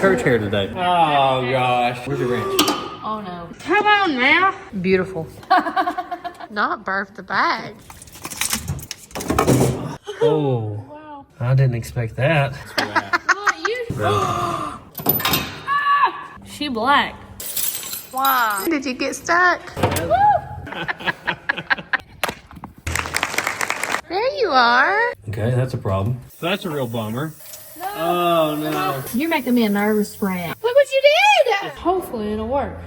church here today. Oh gosh. Where's your wrench? Oh no. Come on now. Beautiful. Not burp the bag. Oh. Wow. I didn't expect that. Not you. She black. Why? Did you get stuck? There you are. Okay, that's a problem. So that's a real bummer. No. Oh no. You're making me a nervous wreck. Look what you did. Hopefully it'll work.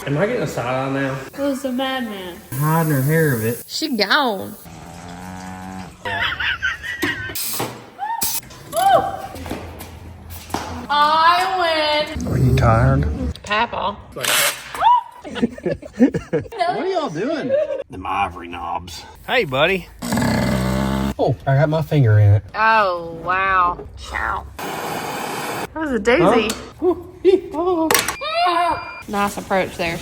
Am I getting a side on now? Who's the madman? Hiding her hair of it. She gone. I win. Are you tired? Papa. What are y'all doing? Them ivory knobs. Hey, buddy. Oh, I got my finger in it. Oh, wow. Shout. That was a doozy. Nice approach there.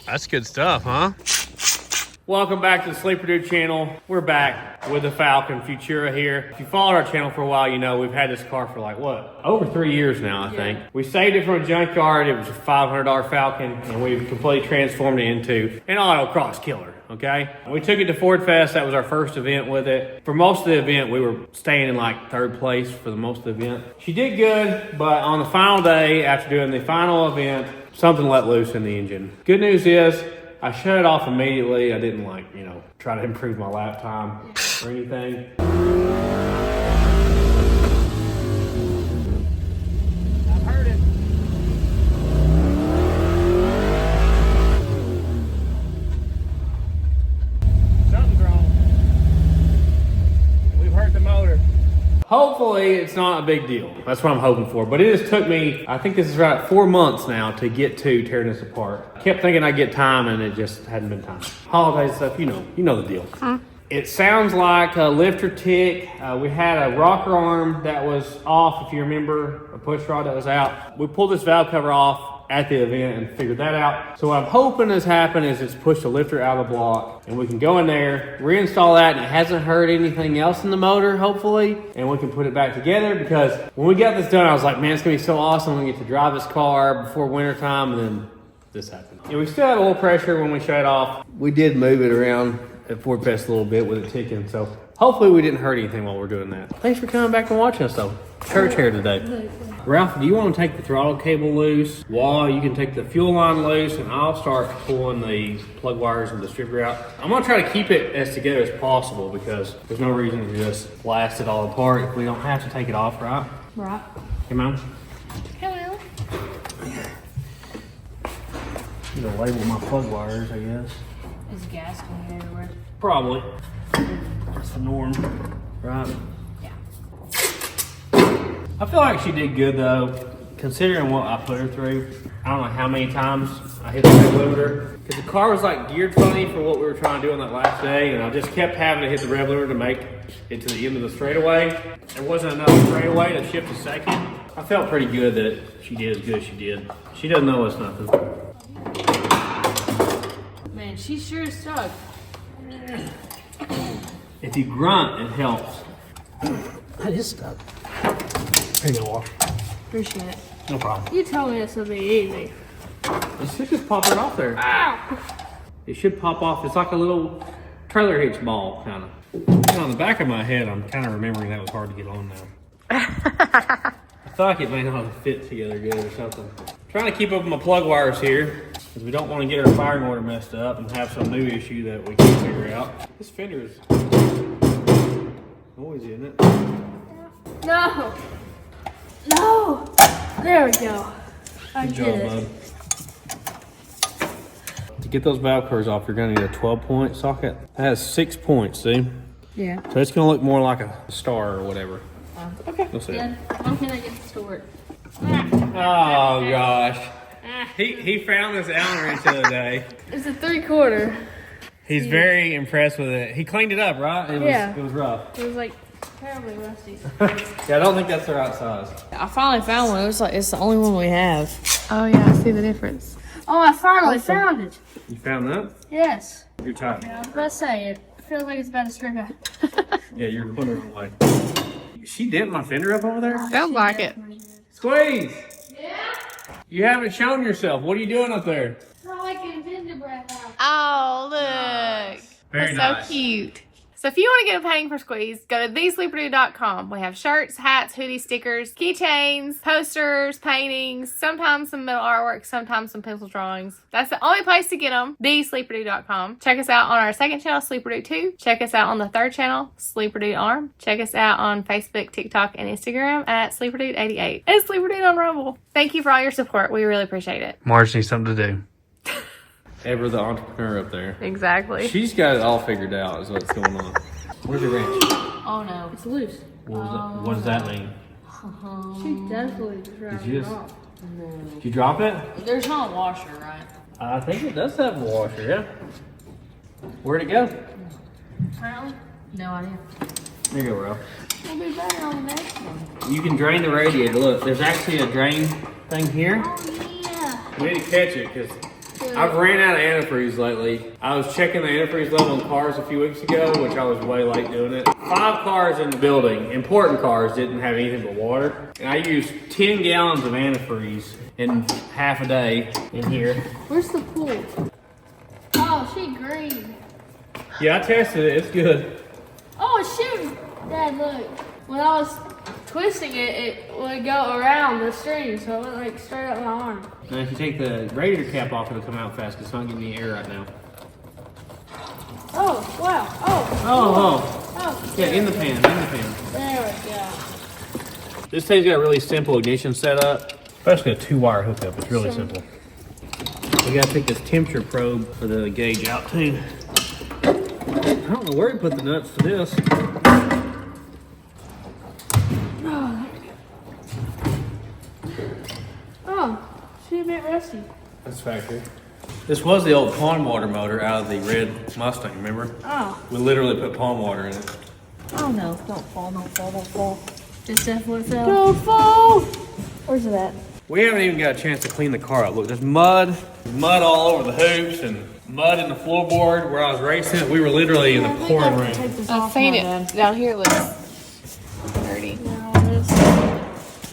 That's good stuff, huh? Welcome back to the Sleeper Dude channel. We're back with the Falcon Futura here. If you followed our channel for a while, you know we've had this car for like, what? Over 3 years now, I think. We saved it from a junkyard. It was a $500 Falcon, and we've completely transformed it into an autocross killer, okay? We took it to Ford Fest. That was our first event with it. For most of the event, we were staying in like third place for the most of the event. She did good, but on the final day, after doing the final event, something let loose in the engine. Good news is, I shut it off immediately. I didn't try to improve my lap time or anything. I've heard it. Something's wrong. We've hurt the motor. Hopefully it's not a big deal. That's what I'm hoping for. But it has took me, I think this is right 4 months now to get to tearing this apart. I kept thinking I'd get time and it just hadn't been time. Holidays stuff, you know the deal. It sounds like a lifter tick. We had a rocker arm that was off, if you remember, a push rod that was out. We pulled this valve cover off at the event and figured that out. So what I'm hoping has happened is it's pushed the lifter out of the block and we can go in there, reinstall that, and it hasn't hurt anything else in the motor, hopefully, and we can put it back together, because when we got this done, I was like, man, it's gonna be so awesome when we get to drive this car before winter time, and then this happened. And we still had oil pressure when we shut it off. We did move it around at Ford Fest a little bit with it ticking, so hopefully we didn't hurt anything while we're doing that. Thanks for coming back and watching us though. Church here today. Ralph, do you want to take the throttle cable loose? Wall, you can take the fuel line loose, and I'll start pulling the plug wires and the stripper out. I'm gonna try to keep it as together as possible because there's no reason to just blast it all apart if we don't have to take it off, right? Right. Come on. Hello. I'm gonna label my plug wires, I guess. Is gas going everywhere? Probably. That's the norm, right? Yeah. I feel like she did good though, considering what I put her through. I don't know how many times I hit the rev limiter, because the car was like geared funny for what we were trying to do on that last day, and I just kept having to hit the rev limiter to make it to the end of the straightaway. There wasn't enough straightaway to shift a second. I felt pretty good that she did as good as she did. She doesn't know it's nothing. Man, she sure is stuck. If you grunt, it helps. That is stuck. Here you go, Walker. Appreciate it. No problem. You told me this would be easy. It should just pop right off there. Ow! It should pop off. It's like a little trailer hitch ball, kind of. On the back of my head, I'm kind of remembering that was hard to get on now. I feel like it may not fit together good or something. Trying to keep up with my plug wires here, because we don't want to get our firing order messed up and have some new issue that we can't figure out. This fender is noisy, isn't it? No! No! There we go. I Good get job, it. bud. To get those valve covers off, you're going to need a 12-point socket. That has 6 points, see? Yeah. So it's going to look more like a star or whatever. Okay. We'll see. Then how can I get this to work? Oh, gosh. He found this Allen wrench the other day. It's a 3/4. He's very impressed with it. He cleaned it up, right? It was rough. It was like terribly rusty. Yeah, I don't think that's the right size. I finally found one. It was like it's the only one we have. Oh yeah, I see the difference. Oh, I finally found it. You found that? Yes. You're tight. I was about to say it. feels like it's about to scrape out. Yeah, you're putting her away. She dent my fender up over there? Sounds like it. Squeeze! Yeah? You haven't shown yourself. What are you doing up there? I like a gingerbread house. Oh, look. Very That's so cute. So if you want to get a painting for Squeeze, go to thesleeperdude.com. We have shirts, hats, hoodies, stickers, keychains, posters, paintings, sometimes some metal artwork, sometimes some pencil drawings. That's the only place to get them, thesleeperdude.com. Check us out on our second channel, Sleeperdude 2. Check us out on the third channel, Sleeperdude Arm. Check us out on Facebook, TikTok, and Instagram at Sleeperdude88. And Sleeperdude on Rumble. Thank you for all your support. We really appreciate it. Marge needs something to do. Ever the entrepreneur up there. Exactly. She's got it all figured out is what's going on. Where's your wrench? Oh no, it's loose. What does that mean? She definitely dropped Did you it just- off. Did you drop it? There's not a washer, right? I think it does have a washer, yeah. Where'd it go? Apparently. No idea. There you go, Ralph. It'll be better on the next one. You can drain the radiator. Look, there's actually a drain thing here. Oh yeah. We need to catch it because I've ran out of antifreeze lately. I was checking the antifreeze level in cars a few weeks ago, which I was way late doing it. 5 cars in the building, important cars, didn't have anything but water. And I used 10 gallons of antifreeze in half a day in here. Where's the pool? Oh, she green. Yeah, I tested it. It's good. Oh, it's shooting. Dad, look. When I was twisting it, it would go around the string, so it went like straight up my arm. Now, if you take the radiator cap off, it'll come out fast because it's not getting any air right now. Oh, wow. Oh. Oh. Oh. Yeah, in the pan, There we go. This thing's got a really simple ignition setup, especially a 2-wire hookup. It's really simple. We gotta take this temperature probe for the gauge out too. I don't know where to put the nuts to this. Oh, she a bit rusty. That's factory. This was the old pond water motor out of the red Mustang, remember? Oh. We literally put pond water in it. Oh no, don't fall, don't fall, don't fall. This definitely fell. Don't fall! Where's it at? We haven't even got a chance to clean the car up. Look, there's mud all over the hoops and mud in the floorboard where I was racing. We were literally in the pouring rain. I've seen it. Down here it looks dirty.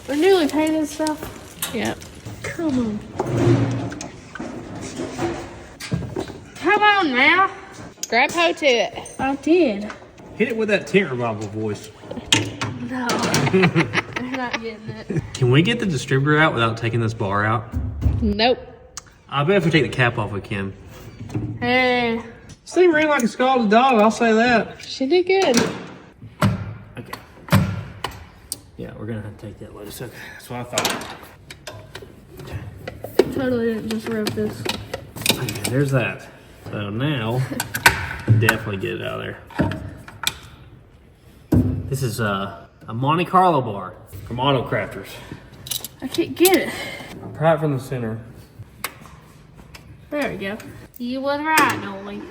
We're newly painted stuff. Yep. Come on. Come on now. Grab hold to it. I did. Hit it with that tent revival voice. No. I'm not getting it. Can we get the distributor out without taking this bar out? Nope. I bet if we take the cap off, we can. Hey. This thing ran like a scalded dog, I'll say that. She did good. Okay. Yeah, we're gonna have to take that loose. Okay, that's what I thought. Totally didn't just rip this. Okay, there's that. So now, definitely get it out of there. This is a Monte Carlo bar from Auto Crafters. I can't get it. Pry it from the center. There we go. You was right, Nolly.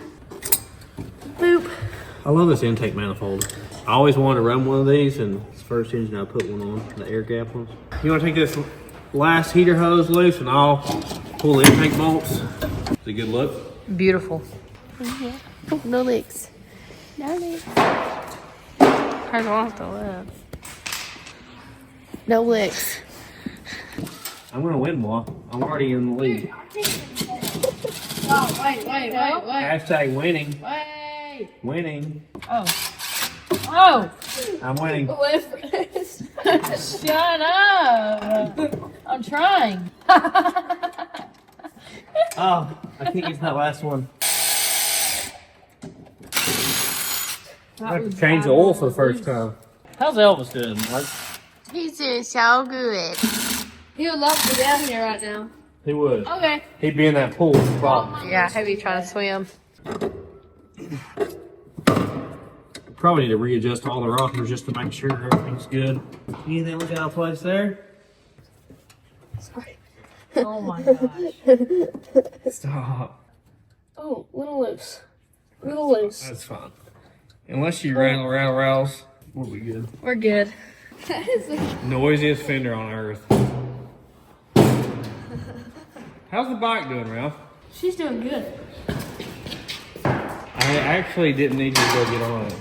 Boop. I love this intake manifold. I always wanted to run one of these, and it's the first engine I put one on, the air gap ones. You want to take this last heater hose loose, and I'll pull the intake bolts. It's a good look. Beautiful. Oh, no leaks. No leaks. Hers off the left. No licks. I'm gonna win, boy. I'm already in the lead. Oh, wait. Hashtag winning. Wait. Winning. Oh. Oh. I'm winning. Shut up. I'm trying. Oh, I can't use that last one. I have to change the oil for the first time. How's Elvis doing, Mark? He's doing so good. He would love to be down here right now. He would. Okay. He'd be in that pool. Probably. Yeah, heavy trying to swim. Probably need to readjust all the rockers just to make sure everything's good. Anything look out of place there? Sorry. Oh my gosh. Stop. Oh, little loose. Little loose. That's fine. Unless you rattles, we'll be good. We're good. That is a... Noisiest fender on earth. How's the bike doing, Ralph? She's doing good. I I actually didn't need you to go get on it.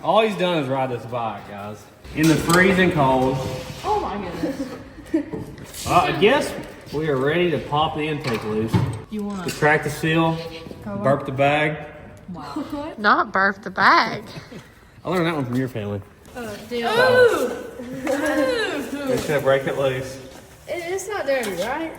All he's done is ride this bike, guys. In the freezing cold. Oh my goodness. I guess we are ready to pop the intake loose. You want to crack the seal, burp the bag. Wow. Not burp the bag. I learned that one from your family. Oh, dear. Just gonna break it loose. It's not dirty, right?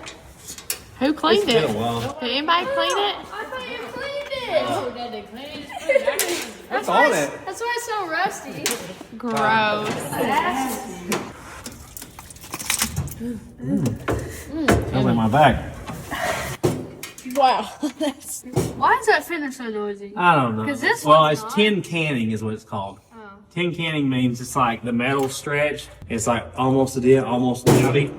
Who cleaned It's it? been a while. Did anybody clean it? I thought you cleaned it. Oh, Dad, they cleaned it. What's on it? That's why it's so rusty. Gross. Smells like my bag. Wow. Why is that finish so noisy? I don't know. 'Cause this well, one's it's not. tin canning is what it's called. Oh. Tin canning means it's like the metal stretch. It's like almost a dent, almost loudy.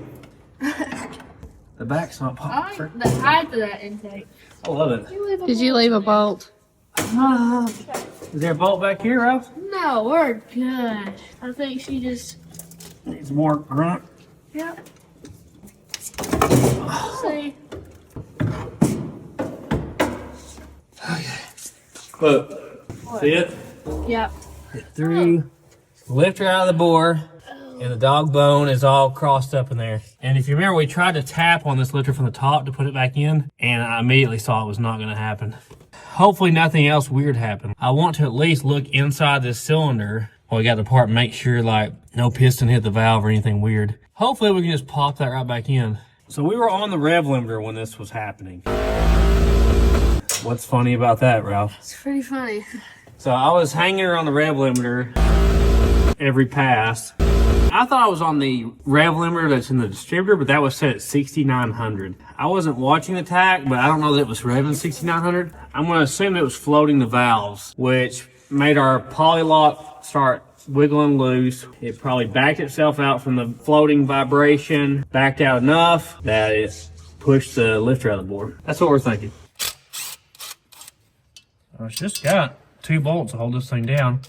The back's not I popped. like the height of that intake. I love it. Did you leave a bolt? Is there a bolt back here, Ralph? No, we're good. I think she just. Needs more grunt. Yep. See? Look, see it? Yep. It threw the lifter out of the bore, and the dog bone is all crossed up in there. And if you remember, we tried to tap on this lifter from the top to put it back in, and I immediately saw it was not going to happen. Hopefully nothing else weird happened. I want to at least look inside this cylinder while we got the part, make sure like no piston hit the valve or anything weird. Hopefully we can just pop that right back in. So we were on the rev limiter when this was happening. What's funny about that, Ralph? It's pretty funny. So I was hanging around the rev limiter every pass. I thought I was on the rev limiter that's in the distributor, but that was set at 6,900. I wasn't watching the tach, but I don't know that it was revving 6,900. I'm going to assume it was floating the valves, which made our polylock start wiggling loose. It probably backed itself out from the floating vibration, backed out enough that it pushed the lifter out of the board. That's what we're thinking. It's just got 2 bolts to hold this thing down.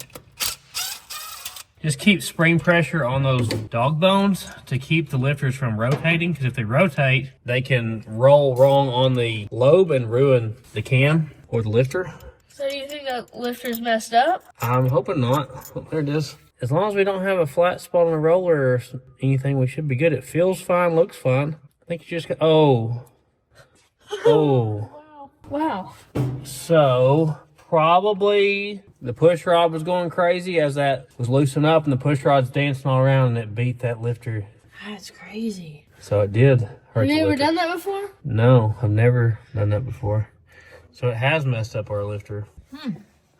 Just keep spring pressure on those dog bones to keep the lifters from rotating, because if they rotate, they can roll wrong on the lobe and ruin the cam or the lifter. So do you think that lifter's messed up? I'm hoping not. Oh, there it is. As long as we don't have a flat spot on the roller or anything, we should be good. It feels fine, looks fine. I think you just got, oh. Wow. So probably the push rod was going crazy as that was loosening up, and the push rod's dancing all around, and it beat that lifter. That's crazy. So it did hurt. You the never lifter. done that before? No, I've never done that before. So it has messed up our lifter.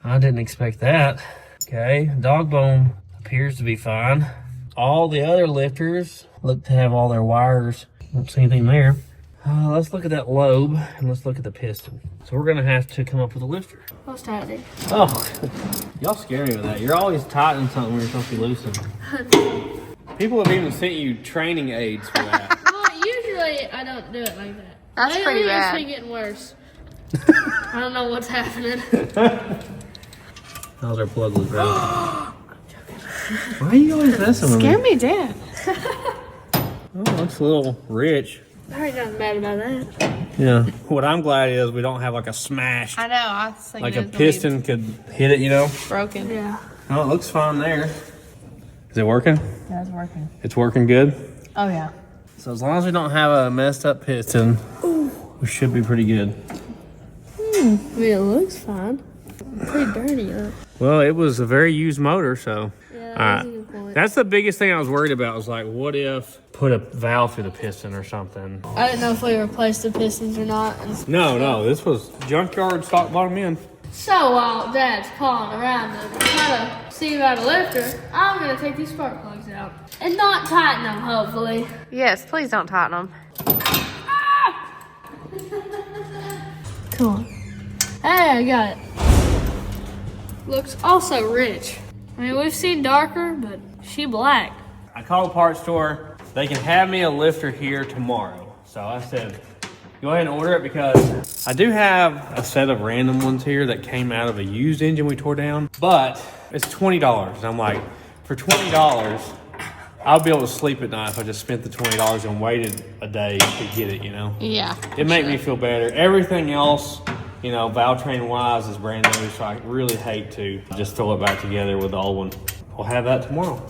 I didn't expect that. Okay, dog bone appears to be fine. All the other lifters look to have all their wires. Don't see anything there. Let's look at that lobe, and let's look at the piston. So we're gonna have to come up with a lifter. What's tightening? Oh, y'all scare me with that. You're always tightening something when you're supposed to be loosening. People have even sent you training aids for that. Well, usually I don't do it like that. That's Lately, pretty bad. It's been getting worse. I don't know what's happening. How's our plug loop out? Why are you always messing with me? Scare me dead. Oh, it looks a little rich. I ain't nothing bad about that. Yeah. What I'm glad is we don't have like a smashed, I know. I was thinking like it a was gonna be piston could hit it, you know? broken. Yeah. Oh, it looks fine there. Is it working? Yeah, it's working. It's working good? Oh yeah. So as long as we don't have a messed up piston, we should be pretty good. I mean, it looks fine. Pretty dirty, though. Well, it was a very used motor, so. Yeah, All that's right. a good point. That's the biggest thing I was worried about, was like, what if put a valve through the piston or something? I didn't know if we replaced the pistons or not. No, this was junkyard stock bottom end. So while Dad's pawing around to try to see about a lifter, I'm going to take these spark plugs out. And not tighten them, hopefully. Yes, please don't tighten them. Come on. Hey, I got it. Looks also rich. I mean, we've seen darker, but she black. I called a parts store. They can have me a lifter here tomorrow. So I said, go ahead and order it, because I do have a set of random ones here that came out of a used engine we tore down, but it's $20. And I'm like, for $20, I'll be able to sleep at night if I just spent the $20 and waited a day to get it, you know? Yeah. It made me feel better. Everything else, you know, valve train wise is brand new, so I really hate to just throw it back together with the old one. We'll have that tomorrow.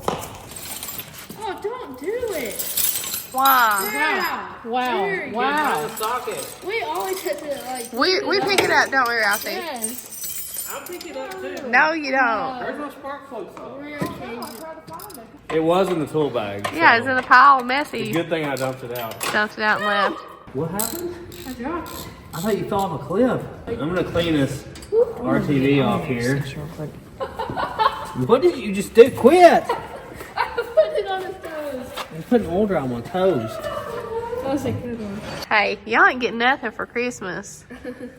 Oh, don't do it. Wow. Wow. Wow. Socket. We always have to like. We pick it up, don't we, Ralphie? Yes. I'll pick it up too. No, you don't. There's no spark plugs on. We're changing. It was in the tool bag. Yeah, it's in a pile of messy. Good thing I dumped it out. Dumped it out and left. What happened? I dropped it. I thought you fell off a cliff. I'm gonna clean this RTV off here. What did you just do? Quit! I put it on his toes. I'm putting oil dry on my toes. That was a good one. Hey, y'all ain't getting nothing for Christmas.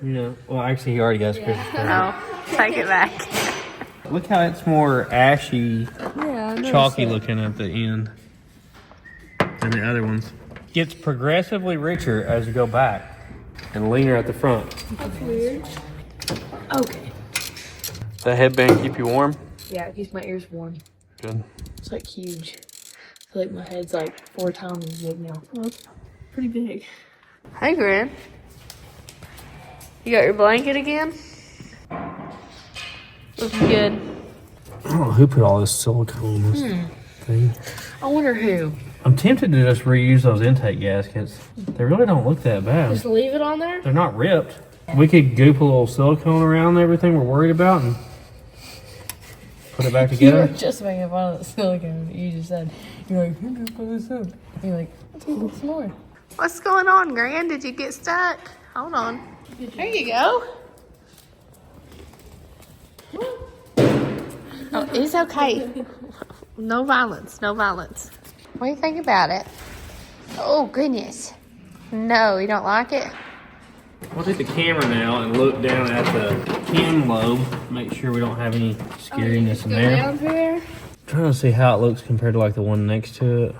You know, well, actually, he already got his Christmas present. No, take it back. Look how it's more ashy, Yeah, I chalky looking at the end than the other ones. Gets progressively richer as you go back and leaner at the front. That's weird. Okay. That headband keep you warm? Yeah, it keeps my ears warm. Good. It's like huge. I feel like my head's like 4 times as big now. Well, it's pretty big. Hey, Gran. You got your blanket again? Looking good. I don't know who put all this silicone in this thing. I wonder who. I'm tempted to just reuse those intake gaskets. They really don't look that bad. Just leave it on there? They're not ripped. We could goop a little silicone around everything we're worried about and put it back You were together. just making fun of the silicone. You just said, you're like, who can put this up? You're like, let's put some more. What's going on, Gran? Did you get stuck? Hold on. There you go. Oh, it's okay. No violence. No violence. What do you think about it? Oh, goodness. No, you don't like it? We'll take the camera now and look down at the cam lobe. Make sure we don't have any scariness in there. Down here. Trying to see how it looks compared to like the one next to it.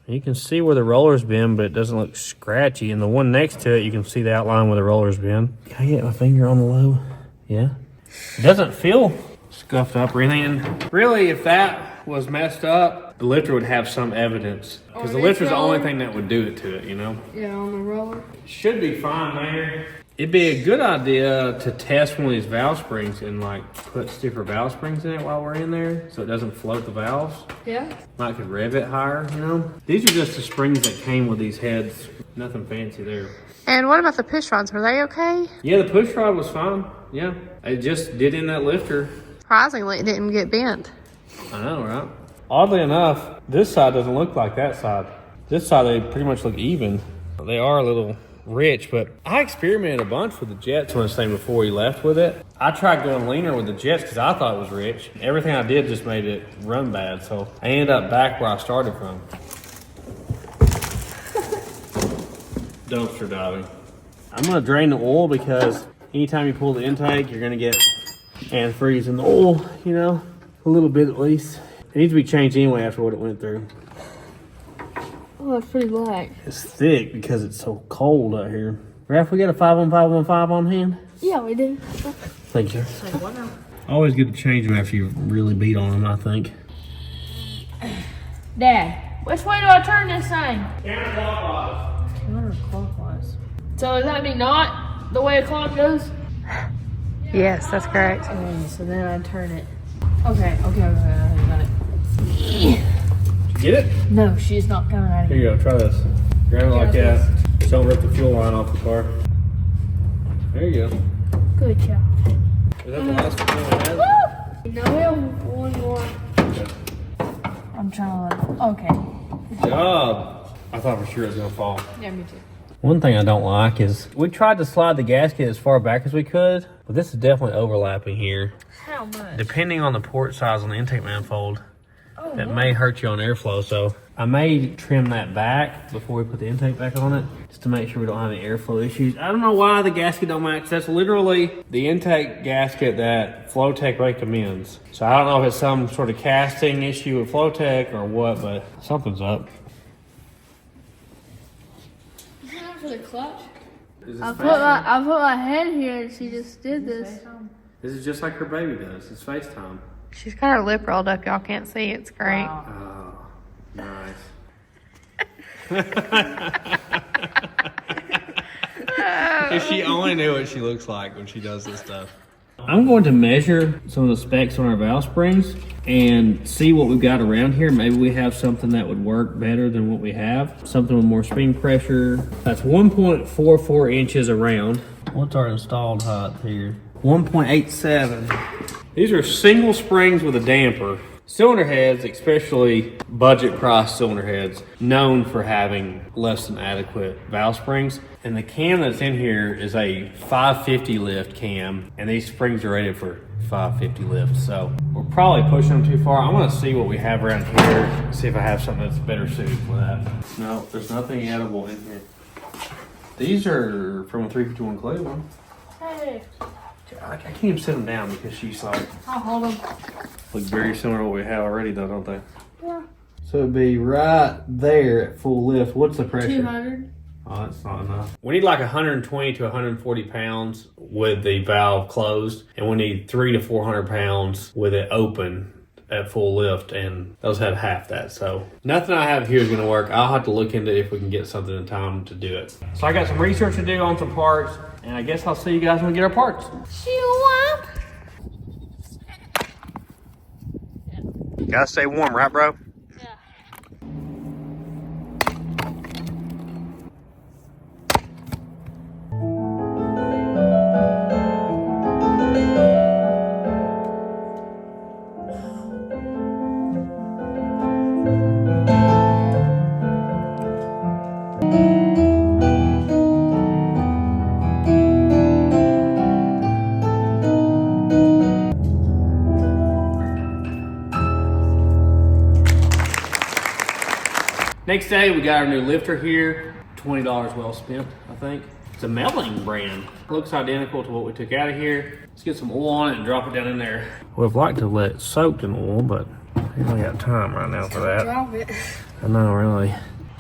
You can see where the roller's been, but it doesn't look scratchy. And the one next to it, you can see the outline where the roller's been. Can I get my finger on the lobe? Yeah. It doesn't feel scuffed up or anything. And really, if that was messed up, the lifter would have some evidence. Because the lifter's the only thing that would do it to it, you know? Yeah, on the roller. Should be fine there. It'd be a good idea to test one of these valve springs and like put stiffer valve springs in it while we're in there so it doesn't float the valves. Yeah. Might could rev it higher, you know? These are just the springs that came with these heads. Nothing fancy there. And what about the push rods? Were they okay? Yeah, the push rod was fine. Yeah. It just did in that lifter. Surprisingly, it didn't get bent. I know, right? Oddly enough, this side doesn't look like that side. This side, they pretty much look even. They are a little rich, but I experimented a bunch with the jets when I was saying before we left with it. I tried going leaner with the jets because I thought it was rich. Everything I did just made it run bad, so I ended up back where I started from. Dumpster diving. I'm gonna drain the oil because anytime you pull the intake, you're gonna get antifreeze in the oil, you know, a little bit at least. It needs to be changed anyway after what it went through. Oh, that's pretty black. It's thick because it's so cold out here. Raph, we got a 51515 on hand? Yeah, we do. Thank you. Always good to change them after you really beat on them, I think. Dad, which way do I turn this thing? Counterclockwise. Counterclockwise. So does that mean not the way a clock goes? Yes, that's correct. Okay, so then I turn it. Okay, I got it. Get it? No, she's not coming out of Here here. you go, try this. Grab it like that. Just don't rip the fuel line off the car. There you go. Good job. Is that the last one I had? No, we have one more. I'm trying to. Okay. Good job. I thought for sure it was gonna fall. Yeah, me too. One thing I don't like is we tried to slide the gasket as far back as we could, but this is definitely overlapping here. How much? Depending on the port size on the intake manifold, that may hurt you on airflow. So I may trim that back before we put the intake back on it, just to make sure we don't have any airflow issues. I don't know why the gasket don't match. That's literally the intake gasket that Flowtech recommends. So I don't know if it's some sort of casting issue with Flowtech or what, but something's up. For the clutch? Is I put my head here and she just did this. This is just like her baby does. It's FaceTime. She's got her lip rolled up. Y'all can't see. It's great. Oh, nice. If she only knew what she looks like when she does this stuff. I'm going to measure some of the specs on our valve springs and see what we've got around here. Maybe we have something that would work better than what we have. Something with more spring pressure. That's 1.44 inches around. What's our installed height here? 1.87. These are single springs with a damper. Cylinder heads, especially budget price cylinder heads, known for having less than adequate valve springs. And the cam that's in here is a 550 lift cam, and these springs are rated for 550 lift. So we're probably pushing them too far. I'm gonna see what we have around here, see if I have something that's better suited for that. No, there's nothing edible in here. These are from a 351 Cleveland. Hey, I can't even sit them down because she's like, I'll hold them. look very similar to what we have already though, don't they? Yeah. So it'd be right there at full lift. What's the pressure? 200. Oh, that's not enough. We need like 120 to 140 pounds with the valve closed, and we need 300 to 400 pounds with it open at full lift, and those have half that. So nothing I have here is going to work. I'll have to look into if we can get something in time to do it. So I got some research to do on some parts, and I guess I'll see you guys when we get our parts. Gotta stay warm, right, bro? Yeah. Next day, we got our new lifter here. $20 well spent, I think. It's a Melling brand. Looks identical to what we took out of here. Let's get some oil on it and drop it down in there. Would have liked to let it soak in oil, but we don't got time right now for that. Drop it. I know, really.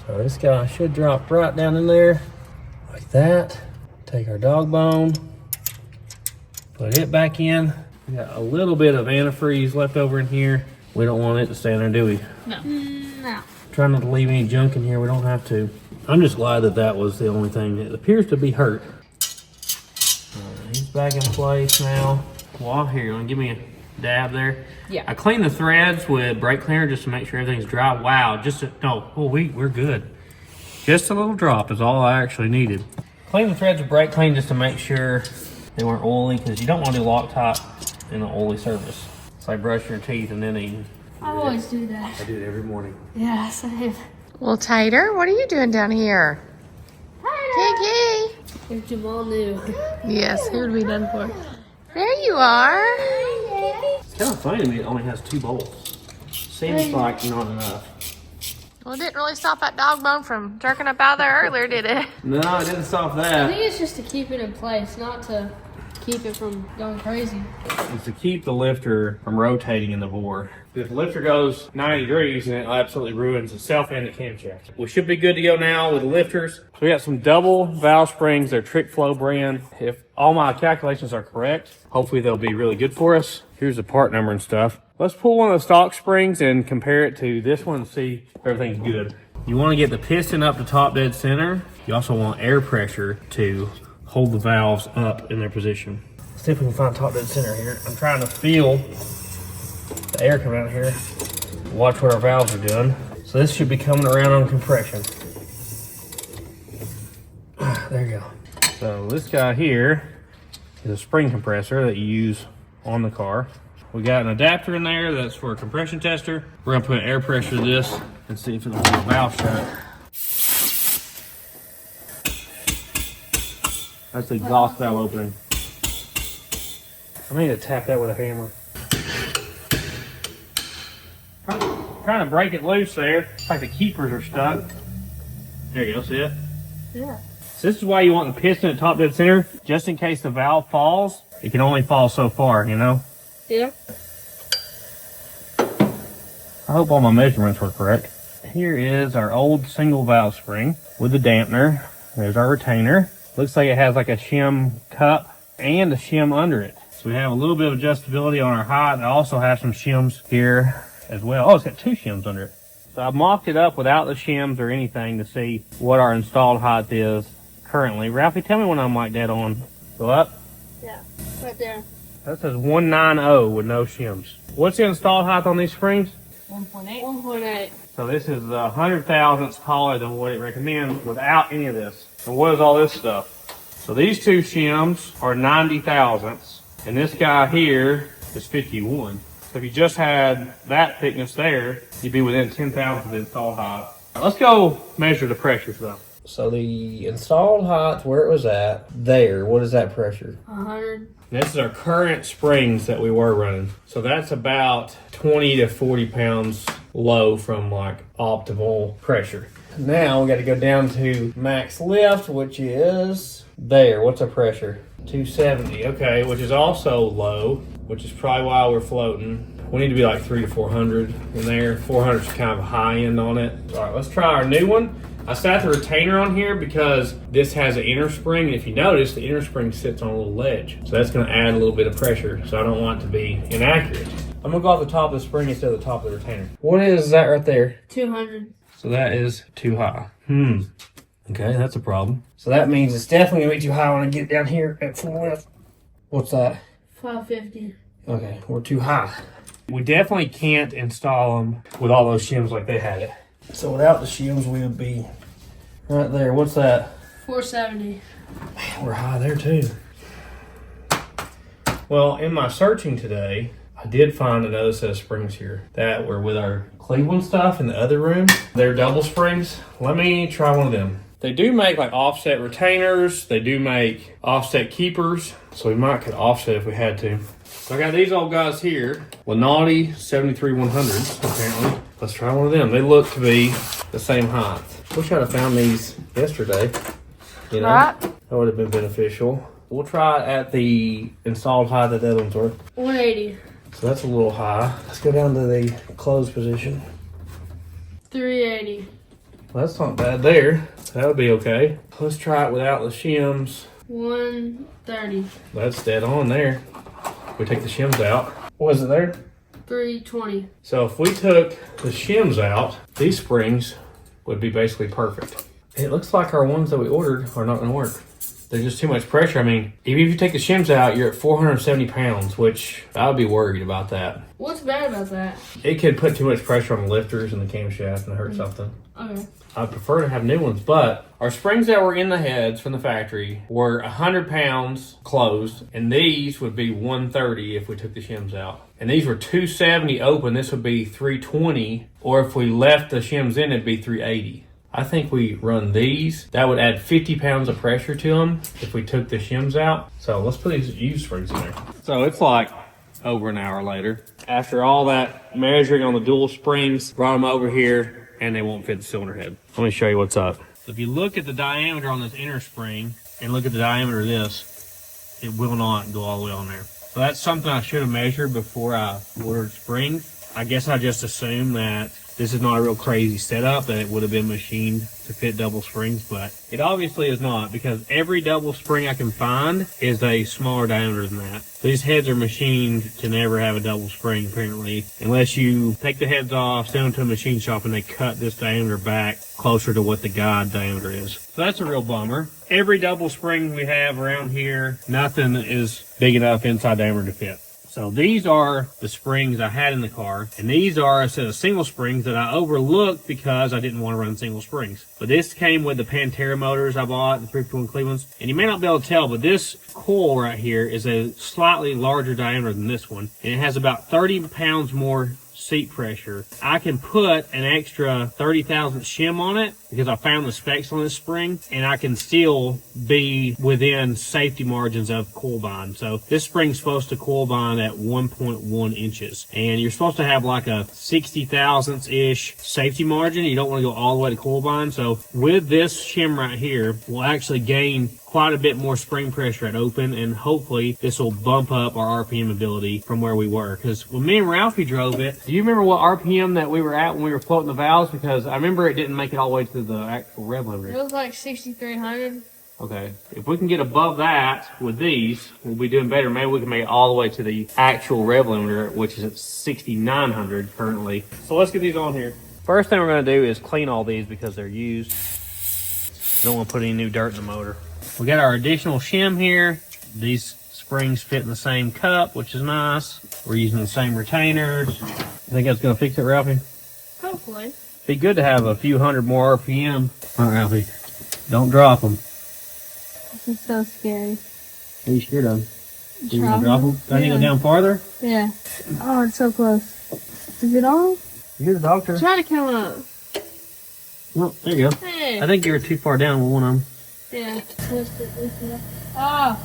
So this guy should drop right down in there like that. Take our dog bone, put it back in. We got a little bit of antifreeze left over in here. We don't want it to stay in there, do we? No. No. Try not to leave any junk in here. We don't have to. I'm just glad that that was the only thing that appears to be hurt. He's back in place now. Well, here, you want to give me a dab there? Yeah. I cleaned the threads with brake cleaner just to make sure everything's dry. Wow, we're good. Just a little drop is all I actually needed. Clean the threads with brake clean just to make sure they weren't oily, because you don't want to do Loctite in an oily surface. It's like brushing your teeth and then eating. I always do that. I do it every morning. Yeah, same. Well, Tater, what are you doing down here? Kiki. If Jamal knew. Yes, who would be done for? There you are. It's kind of funny to me it only has 2 bowls. Seems like not enough. Well, it didn't really stop that dog bone from jerking up out there earlier, did it? No, it didn't stop I that. think it's just to keep it in place, not to keep it from going crazy. It's to keep the lifter from rotating in the bore. If the lifter goes 90 degrees, then it absolutely ruins itself and the camshaft. We should be good to go now with the lifters. So we got some double valve springs. They're Trick Flow brand. If all my calculations are correct, hopefully they'll be really good for us. Here's the part number and stuff. Let's pull one of the stock springs and compare it to this one and see if everything's good. You want to get the piston up to top dead center. You also want air pressure to hold the valves up in their position. Let's see if we can find top dead center here. I'm trying to feel the air coming out here. Watch what our valves are doing. So this should be coming around on compression. There you go. So this guy here is a spring compressor that you use on the car. We got an adapter in there that's for a compression tester. We're gonna put air pressure to this and see if it'll hold the valve shut. That's the exhaust valve opening. I need to tap that with a hammer. Trying to break it loose there. It's like the keepers are stuck. There you go, see it? Yeah. So this is why you want the piston at top dead center, just in case the valve falls. It can only fall so far, you know? Yeah. I hope all my measurements were correct. Here is our old single valve spring with the dampener. There's our retainer. Looks like it has like a shim cup and a shim under it. So we have a little bit of adjustability on our height. I also have some shims here as well. Oh, it's got 2 shims under it. So I've mocked it up without the shims or anything to see what our installed height is currently. Ralphie, tell me when I'm like dead on. Go up. Yeah, right there. That says 190 with no shims. What's the installed height on these springs? 1.8. 1.8. So this is 100 thousandths taller than what it recommends without any of this. And what is all this stuff? So these two shims are 90 thousandths, and this guy here is 51. So if you just had that thickness there, you'd be within 10 thousandths of the installed height. Let's go measure the pressures though. So the installed height, where it was at, there, what is that pressure? 100. This is our current springs that we were running. So that's about 20 to 40 pounds low from like optimal pressure. Now we got to go down to max lift, which is there. What's our pressure? 270. Okay, which is also low, which is probably why we're floating. We need to be like 300 to 400 in there. 400 is kind of a high end on it. All right, let's try our new one. I sat the retainer on here because this has an inner spring, and if you notice, the inner spring sits on a little ledge. So that's gonna add a little bit of pressure, so I don't want it to be inaccurate. I'm gonna go off the top of the spring instead of the top of the retainer. What is that right there? 200. So that is too high. Okay, that's a problem. So that means it's definitely gonna be too high when I get down here at full lift. What's that? 550. Okay, we're too high. We definitely can't install them with all those shims like they had it. So without the shims, we would be right there. What's that? 470. Man, we're high there too. Well, in my searching today, I did find another set of springs here that were with our Cleveland stuff in the other room. They're double springs. Let me try one of them. They do make like offset retainers. They do make offset keepers. So we might could offset if we had to. So I got these old guys here. Lenaughty 73-100s, apparently. Let's try one of them. They look to be the same height. Wish I'd have found these yesterday. You know, Right. that would have been beneficial. We'll try it at the installed height that the other ones were. 180. So that's a little high. Let's go down to the closed position. 380. Well, that's not bad there. That would be okay. Let's try it without the shims. 130. That's dead on there. We take the shims out. What is it there? 320. So if we took the shims out, these springs would be basically perfect. It looks like our ones that we ordered are not going to work. There's just too much pressure. I mean, even if you take the shims out, you're at 470 pounds, which I would be worried about that. What's bad about that? It could put too much pressure on the lifters and the camshaft and hurt something. Okay. I'd prefer to have new ones, but our springs that were in the heads from the factory were 100 pounds closed, and these would be 130 if we took the shims out. And these were 270 open. This would be 320, or if we left the shims in, it'd be 380. I think we run these. That would add 50 pounds of pressure to them if we took the shims out. So let's put these used springs in there. So it's like over an hour later. After all that measuring on the dual springs, brought them over here, and they won't fit the cylinder head. Let me show you what's up. So if you look at the diameter on this inner spring and look at the diameter of this, it will not go all the way on there. So that's something I should have measured before I ordered springs. I guess I just assumed that this is not a real crazy setup, that it would have been machined to fit double springs, but it obviously is not, because every double spring I can find is a smaller diameter than that. These heads are machined to never have a double spring, apparently, unless you take the heads off, send them to a machine shop, and they cut this diameter back closer to what the guide diameter is. So that's a real bummer. Every double spring we have around here, nothing is big enough inside diameter to fit. So these are the springs I had in the car, and these are a set of single springs that I overlooked because I didn't want to run single springs. But this came with the Pantera motors I bought, the 351 Clevelands, and you may not be able to tell, but this coil right here is a slightly larger diameter than this one, and it has about 30 pounds more seat pressure. I can put an extra 30,000 shim on it because I found the specs on this spring, and I can still be within safety margins of coil bind. So this spring's supposed to coil bind at 1.1 inches, and you're supposed to have like a 60 thousandths ish safety margin. You don't want to go all the way to coil bind. So with this shim right here, we'll actually gain quite a bit more spring pressure at open, and hopefully this will bump up our RPM ability from where we were. Because when me and Ralphie drove it, do you remember what RPM that we were at when we were floating the valves? Because I remember it didn't make it all the way to the actual rev limiter. It was like 6,300. Okay, if we can get above that with these, we'll be doing better. Maybe we can make it all the way to the actual rev limiter, which is at 6,900 currently. So let's get these on here. First thing we're going to do is clean all these because they're used. Don't want to put any new dirt in the motor. We got our additional shim here. These springs fit in the same cup, which is nice. We're using the same retainers. I think that's going to fix it, Ralphie. Hopefully. Be good to have a few hundred more RPM. All right, Ralphie. Don't drop them. This is so scary. Are you scared of them? You going to drop them? Do I need to go down farther? Yeah. Oh, it's so close. Is it on? You're the doctor. Try to come up. Well, there you go. Hey. I think you were too far down with one of them. Yeah. Twist it. Oh.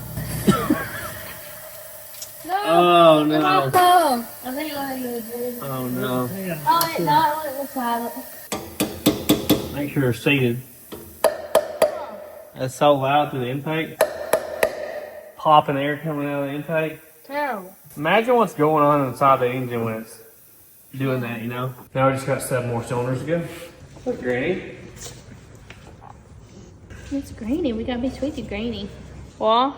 No. Oh, no. My phone. I think I need to do it. Oh, no. Oh, it's not. It was silent. Make sure they're seated. That's so loud through the intake. Popping air coming out of the intake. Terrible. Imagine what's going on inside the engine when it's doing that, you know? Now we just got 7 more cylinders to go. Look, Granny. It's grainy. We gotta be sweet to grainy. Well,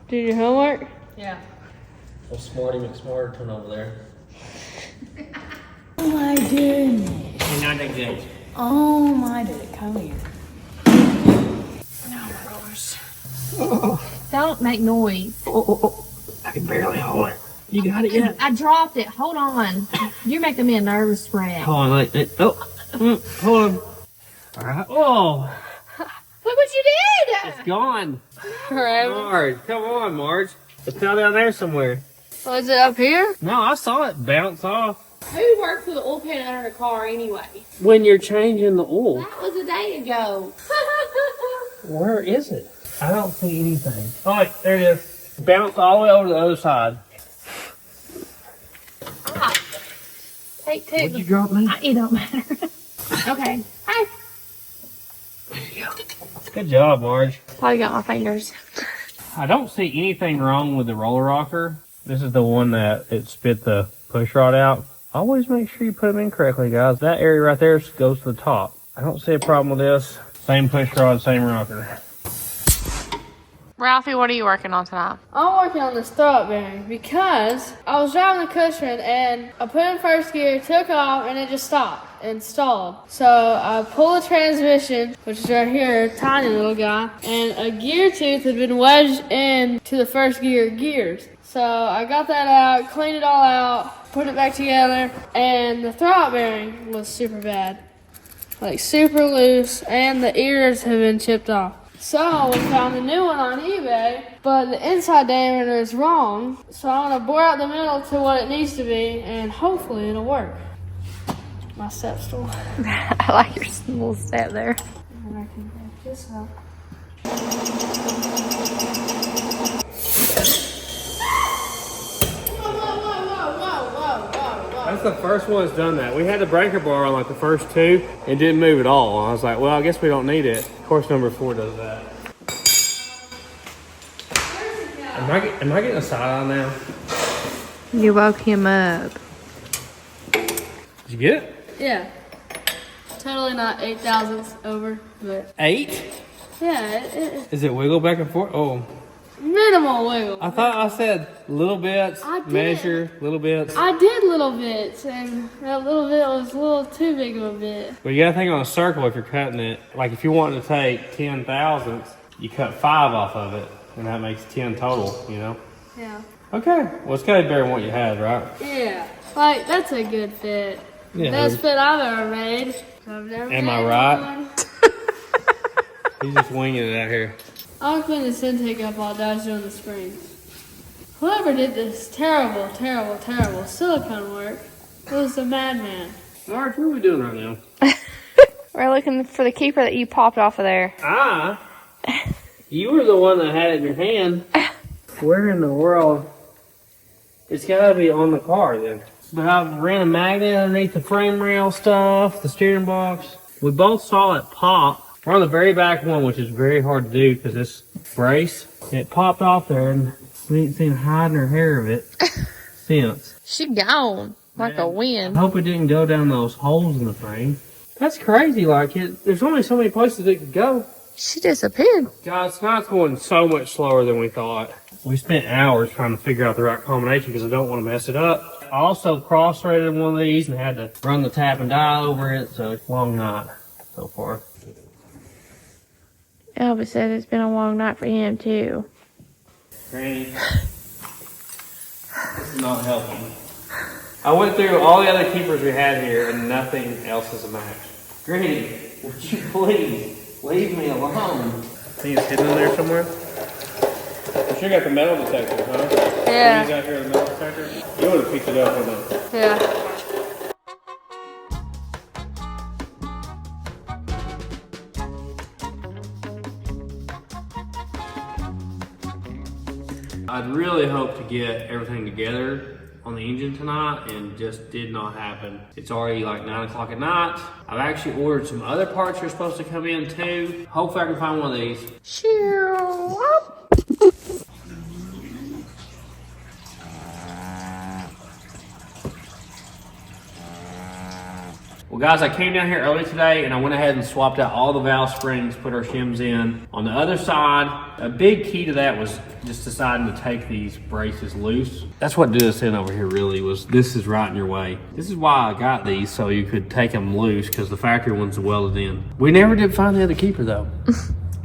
do your homework? Yeah. Well, Smarty McSmarterton over there. Oh my goodness. And I think James. Oh my goodness. Come here. Don't make noise. Oh. I can barely hold it. You got it yet? I dropped it. Hold on. You're making me a nervous wreck. Hold on, hold on. All right. Oh, Look what you did! it's gone. Forever. Marge, come on, Marge. It fell down there somewhere. Was it up here? No, I saw it bounce off. Who worked with the oil pan under the car anyway? When you're changing the oil. That was a day ago. Where is it? I don't see anything. Oh, wait, there it is. Bounce all the way over to the other side. Take two. What'd you drop, man? It don't matter. Okay. Hey. There you go. Good job, Marge. Probably got my fingers. I don't see anything wrong with the roller rocker. This is the one that it spit the push rod out. Always make sure you put them in correctly, guys. That area right there goes to the top. I don't see a problem with this. Same push rod, same rocker. Ralphie, what are you working on tonight? I'm working on this throw-up bearing because I was driving the Cushman and I put in first gear, took off, and it just stopped and stalled. So I pulled the transmission, which is right here, tiny little guy, and a gear tooth had been wedged into the first gear gears. So I got that out, cleaned it all out, put it back together, and the throw-up bearing was super bad. Like super loose, and the ears have been chipped off. So we found a new one on eBay, but the inside diameter is wrong. So I'm gonna bore out the middle to what it needs to be, and hopefully it'll work. My step stool. I like your little step there. And I can back this up. Whoa. That's the first one that's done that. We had the breaker bar on like the first 2. It didn't move at all. I was like, well, I guess we don't need it. Of course, number 4 does that. Am I getting a side on now? You woke him up. Did you get it? Yeah. Totally not 8 thousandths over, but 8? yeah, Is it wiggle back and forth? Oh, minimal wiggle. I thought I said little bits, I did. measure, little bits. I did little bits, and that little bit was a little too big of a bit. But you gotta think on a circle if you're cutting it. Like if you want to take 10 thousandths, you cut 5 off of it, and that makes 10 total, you know? Yeah. Okay. Well, it's gotta be better than what you had, right? Yeah. Like, that's a good fit. Yeah. Best fit I've ever made. I've never Am I made right? one. He's just winging it out here. I'll clean this intake up while Dad's doing the springs. Whoever did this terrible silicone work was a madman. Marge, what are we doing right now? We're looking for the keeper that you popped off of there. You were the one that had it in your hand. Where in the world? It's gotta be on the car then. But I ran a magnet underneath the frame rail stuff, the steering box. We both saw it pop. We're on the very back one, which is very hard to do because this brace, it popped off there and we ain't seen a hide nor hair of it since. She gone like a wind. I hope it didn't go down those holes in the frame. That's crazy, like there's only so many places it could go. She disappeared. Guys, tonight's going so much slower than we thought. We spent hours trying to figure out the right combination because I don't want to mess it up. I also cross-threaded one of these and had to run the tap and die over it, so it's a long night so far. Elvis said it's been a long night for him too. Granny, this is not helping. I went through all the other keepers we had here and nothing else is a match. Granny, would you please leave me alone? I think it's hidden in there somewhere. You sure got the metal detector, huh? Yeah. You got here the metal detector? You would have picked it up, wouldn't it? Yeah. I'd really hoped to get everything together on the engine tonight and just did not happen. It's already like 9 o'clock at night. I've actually ordered some other parts that are supposed to come in too. Hopefully I can find one of these. Well guys, I came down here early today and I went ahead and swapped out all the valve springs, put our shims in. On the other side, a big key to that was just deciding to take these braces loose. That's what did us in over here really, was this is right in your way. This is why I got these, so you could take them loose because the factory ones are welded in. We never did find the other keeper though.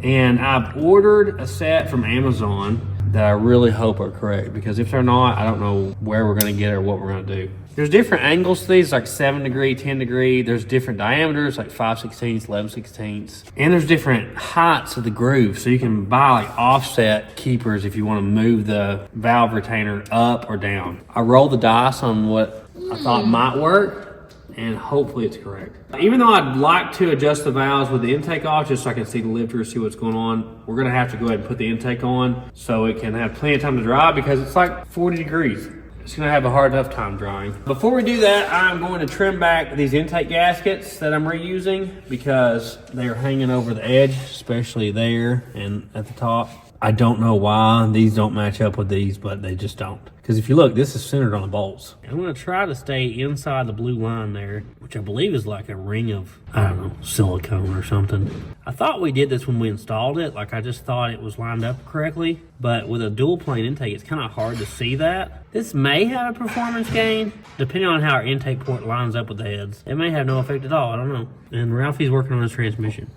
And I've ordered a set from Amazon that I really hope are correct, because if they're not, I don't know where we're gonna get or what we're gonna do. There's different angles to these, like 7 degree, 10 degree. There's different diameters, like 5/16, 11/16. And there's different heights of the groove. So you can buy like offset keepers if you want to move the valve retainer up or down. I rolled the dice on what I thought might work, and hopefully it's correct. Even though I'd like to adjust the valves with the intake off, just so I can see the lifter, see what's going on, we're gonna have to go ahead and put the intake on so it can have plenty of time to dry, because it's like 40 degrees. It's gonna have a hard enough time drying. Before we do that, I'm going to trim back these intake gaskets that I'm reusing because they are hanging over the edge, especially there and at the top. I don't know why these don't match up with these, but they just don't. Because if you look, this is centered on the bolts. I'm gonna try to stay inside the blue line there, which I believe is like a ring of, I don't know, silicone or something. I thought we did this when we installed it. Like I just thought it was lined up correctly, but with a dual plane intake, it's kind of hard to see that. This may have a performance gain, depending on how our intake port lines up with the heads. It may have no effect at all, I don't know. And Ralphie's working on his transmission.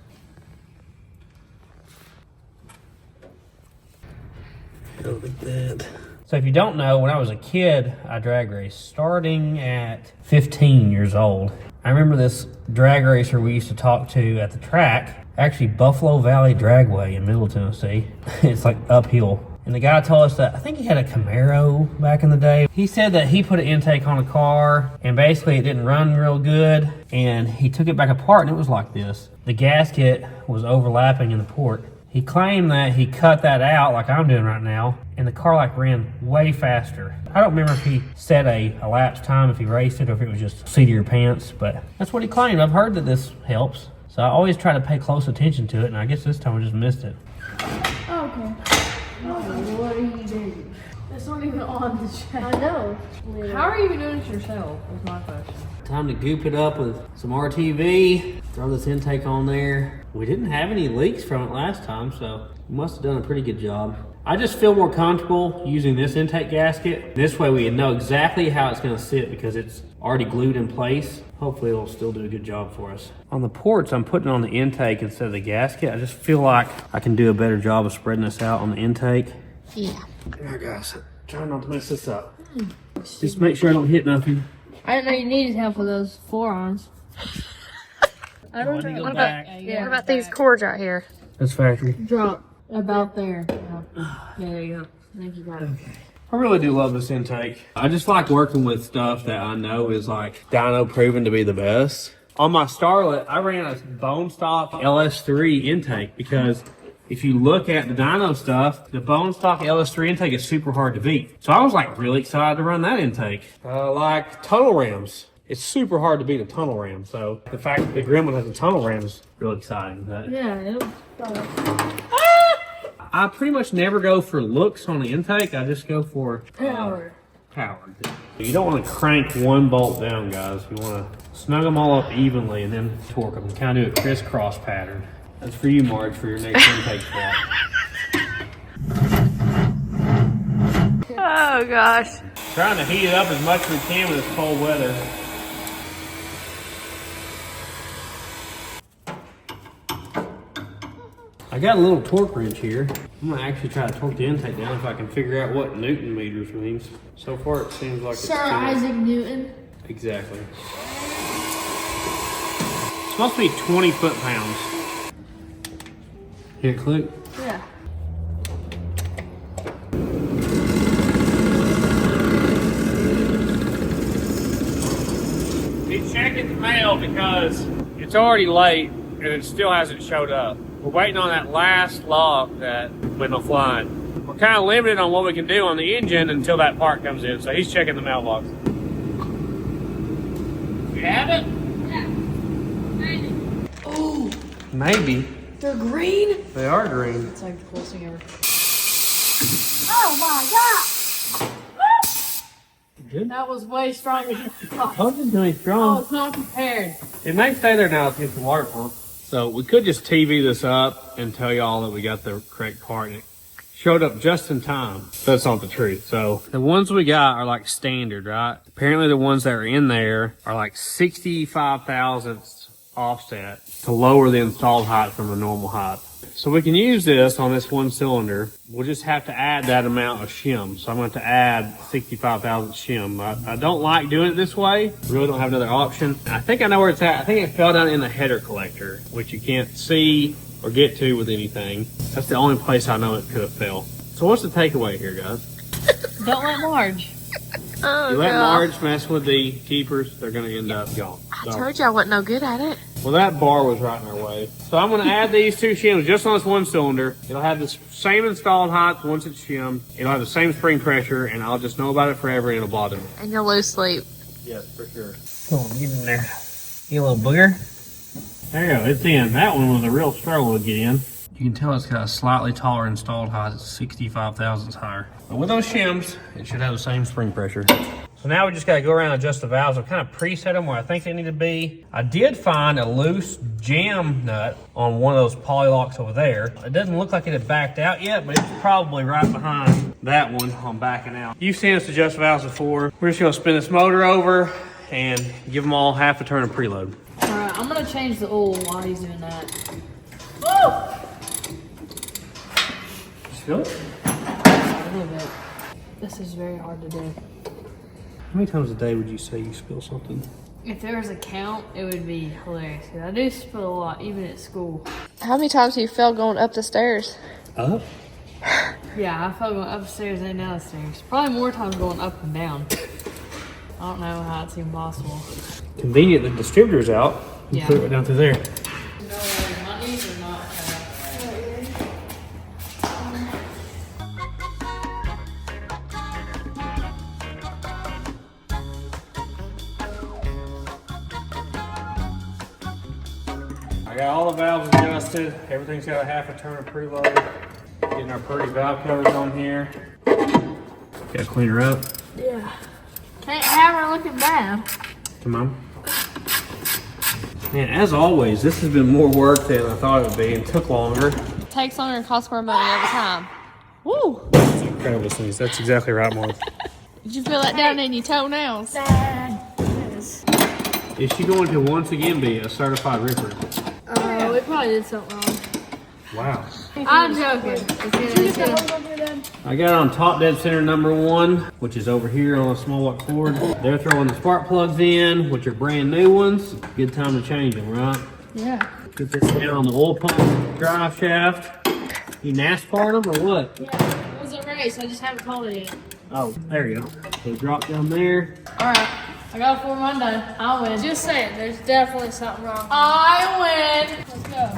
Go like that. So if you don't know, when I was a kid, I drag raced, starting at 15 years old. I remember this drag racer we used to talk to at the track, actually Buffalo Valley Dragway in Middle Tennessee. It's like uphill. And the guy told us that, I think he had a Camaro back in the day. He said that he put an intake on a car and basically it didn't run real good. And he took it back apart and it was like this. The gasket was overlapping in the port. He claimed that he cut that out like I'm doing right now, and the car like ran way faster. I don't remember if he set a elapsed time if he raced it or if it was just seat of your pants, but that's what he claimed. I've heard that this helps. So I always try to pay close attention to it, and I guess this time I just missed it. Okay. What are you doing? It's not even on the check. I know. How are you even doing it yourself? That's my question. Time to goop it up with some RTV. Throw this intake on there. We didn't have any leaks from it last time, so we must have done a pretty good job. I just feel more comfortable using this intake gasket. This way we know exactly how it's gonna sit because it's already glued in place. Hopefully it'll still do a good job for us. On the ports, I'm putting on the intake instead of the gasket. I just feel like I can do a better job of spreading this out on the intake. Yeah. There, guys, try not to mess this up. Just make sure I don't hit nothing. I didn't know you needed help with those forearms. What about these cords right here? That's factory. Drop about there. There you go. Thank you, guys. Okay. I really do love this intake. I just like working with stuff that I know is like dyno proven to be the best. On my Starlet, I ran a bone stock LS3 intake because if you look at the dyno stuff, the bone stock LS3 intake is super hard to beat. So I was like really excited to run that intake. Like tunnel rams. It's super hard to beat a tunnel ram. So the fact that the Gremlin has a tunnel ram is really exciting. Yeah, it was I pretty much never go for looks on the intake. I just go for power. You don't want to crank one bolt down, guys. You want to snug them all up evenly and then torque them. Kind of do a crisscross pattern. That's for you, Marge, for your next intake swap. Oh gosh. Trying to heat it up as much as we can with this cold weather. I got a little torque wrench here. I'm gonna actually try to torque the intake down if I can figure out what Newton meters means. So far it seems like Sir Isaac Newton. Exactly. It's supposed to be 20 foot-pounds. Hear it click? Yeah. He's checking the mail because it's already late and it still hasn't showed up. We're waiting on that last log that went offline. We're kind of limited on what we can do on the engine until that part comes in, so he's checking the mailbox. You have it? Yeah. Maybe. Oh, Maybe. they're green. They are green. It's like the coolest thing ever. Oh my god! Good. That was way stronger than I thought. Oh, it's really I strong. was not prepared. It may stay there now to get the water pump. So we could just TV this up and tell y'all that we got the correct part and it showed up just in time. That's not the truth. So the ones we got are like standard, right? Apparently the ones that are in there are like 65 thousandths offset to lower the installed height from the normal height. So we can use this on this one cylinder. We'll just have to add that amount of shim. So I'm going to add 65 thousandths shim. I don't like doing it this way. Really don't have another option. I think I know where it's at. I think it fell down in the header collector, which you can't see or get to with anything. That's the only place I know it could have fell. So what's the takeaway here, guys? Don't let Marge. Oh, You let girl. Marge mess with the keepers, they're going to end up gone. I told you I wasn't no good at it. Well, that bar was right in our way. So I'm going to add these two shims just on this one cylinder. It'll have the same installed height once it's shimmed. It'll have the same spring pressure, and I'll just know about it forever, and it'll bother me. And you'll lose sleep. Yes, for sure. Come on, get in there. You little booger. There you go, it's in. That one was a real struggle to get in. You can tell it's got a slightly taller installed height. It's 65 thousandths higher. But with those shims, it should have the same spring pressure. So now we just got to go around and adjust the valves. I've kind of preset them where I think they need to be. I did find a loose jam nut on one of those poly locks over there. It doesn't look like it had backed out yet, but it's probably right behind that one on backing out. You've seen us adjust valves before. We're just going to spin this motor over and give them all half a turn of preload. Alright, I'm gonna change the oil while he's doing that. Woo! Feel it? A little bit. This is very hard to do. How many times a day would you say you spill something? If there was a count, it would be hilarious. 'Cause I do spill a lot, even at school. How many times have you fell going up the stairs? Up? Yeah, I fell going upstairs and down the stairs. Probably more times going up and down. I don't know how it's even possible. Convenient, the distributor's out. You Yeah. put it right down through there. No, my knees are not. I got all the valves adjusted. Everything's got a half a turn of preload. Getting our pretty valve covers on here. Gotta clean her up. Yeah. Can't have her looking bad. Come on. Man, as always, this has been more work than I thought it would be and took longer. Takes longer and costs more money every time. Woo! It's incredible things. That's exactly right, Mark. Did you feel that down in your toenails? Yes. Is she going to once again be a certified ripper? We probably did something wrong. Wow. I'm joking. It's gonna. I got it on top dead center number 1, which is over here on a small block Ford. They're throwing the spark plugs in, which are brand new ones. Good time to change them, right? Yeah. Put this down on the oil pump drive shaft. You NASCAR them or what? Yeah. It was a race. I just haven't called it yet. Oh, there you go. So drop down there. Alright. I got a 4 run done. I win. Just saying, there's definitely something wrong. I win. Let's go.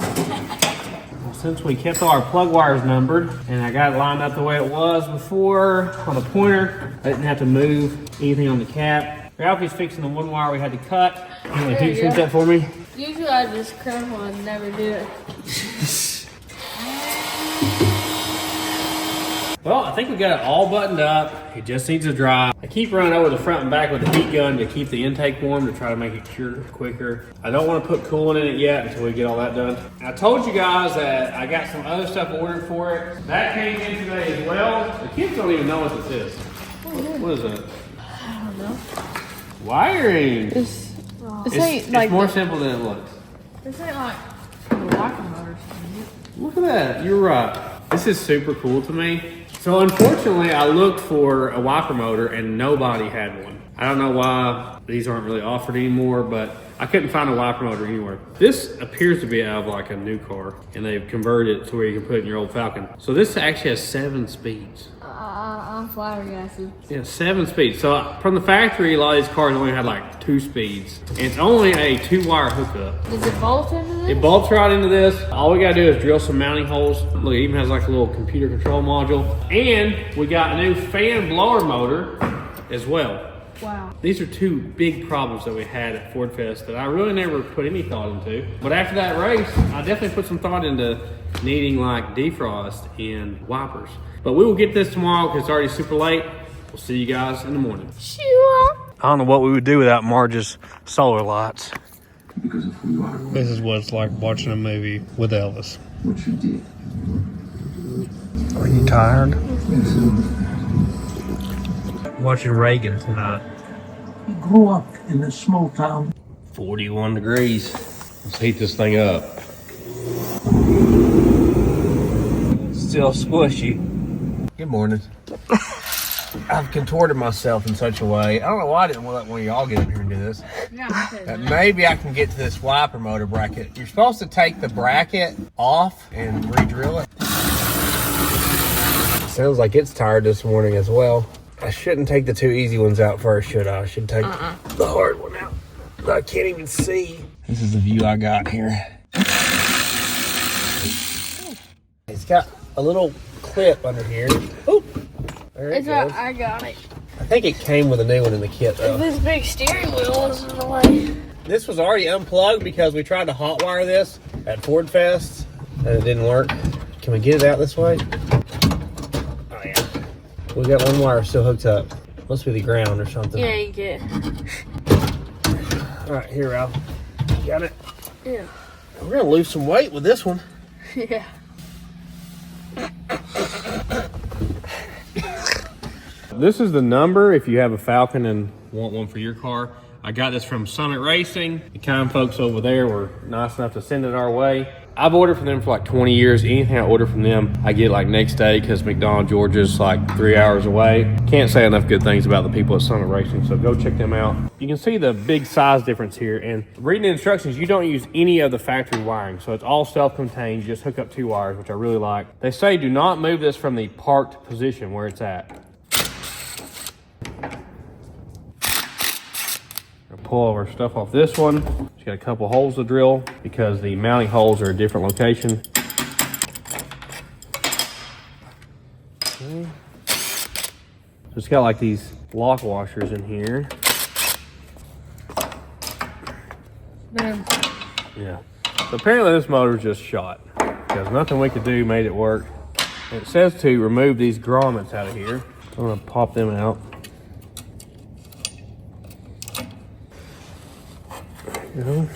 Well, since we kept all our plug wires numbered and I got it lined up the way it was before on the pointer, I didn't have to move anything on the cap. Ralphie's fixing the one wire we had to cut. You want to There heat you shrink go. that for me? Usually I just crumble and never do it. Well, I think we got it all buttoned up. It just needs to dry. I keep running over the front and back with the heat gun to keep the intake warm to try to make it cure quicker. I don't want to put coolant in it yet until we get all that done. I told you guys that I got some other stuff ordered for it. That came in today as well. The kids don't even know what this is. What is that? I don't know. Wiring. This It's ain't like more simple than it looks. This ain't like Look at that. You're right. This is super cool to me. So unfortunately, I looked for a wiper motor and nobody had one. I don't know why these aren't really offered anymore, but I couldn't find a wiper motor anywhere. This appears to be out of like a new car, and they've converted it to where you can put it in your old Falcon. So this actually has 7 speeds. I'm flabbergasted. Yeah, 7 speeds. So from the factory, a lot of these cars only had like 2 speeds. And it's only a 2-wire hookup. Does it bolt into this? It bolts right into this. All we gotta do is drill some mounting holes. Look, it even has like a little computer control module. And we got a new fan blower motor as well. Wow. These are 2 big problems that we had at Ford Fest that I really never put any thought into. But after that race, I definitely put some thought into needing like defrost and wipers. But we will get this tomorrow because it's already super late. We'll see you guys in the morning. Sure. I don't know what we would do without Marge's solar lights. Because of who you are. This is what it's like watching a movie with Elvis. What you did. Are you tired? Yes. Watching Reagan tonight. You grew up in a small town. 41 degrees. Let's heat this thing up. Still squishy. Good morning. I've contorted myself in such a way. I don't know why I didn't let one of y'all get in here and do this. Maybe I can get to this wiper motor bracket. You're supposed to take the bracket off and re-drill it. Sounds like it's tired this morning as well. I shouldn't take the 2 easy ones out first, should I? I should take the hard one out. I can't even see. This is the view I got here. It's got a little clip under here. Oh, there it goes. I got it. I think it came with a new one in the kit though. This big steering wheel is in the way. This was already unplugged because we tried to hot wire this at Ford Fest and it didn't work. Can we get it out this way? Oh yeah. We got one wire still hooked up. Must be the ground or something. Yeah, you get. All right, here, Ralph. Got it? Yeah. We're gonna lose some weight with this one. Yeah. This is the number if you have a Falcon and want one for your car. I got this from Summit Racing. The kind folks over there were nice enough to send it our way. I've ordered from them for like 20 years. Anything I order from them, I get like next day because McDonald, Georgia's like 3 hours away. Can't say enough good things about the people at Summit Racing, so go check them out. You can see the big size difference here, and reading the instructions, you don't use any of the factory wiring, so it's all self-contained. You just hook up 2 wires, which I really like. They say do not move this from the parked position where it's at. Pull all our stuff off this one. It's got a couple holes to drill because the mounting holes are a different location. Okay. So it's got like these lock washers in here. Yeah. So apparently this motor's just shot because nothing we could do made it work. And it says to remove these grommets out of here. I'm gonna pop them out. You know,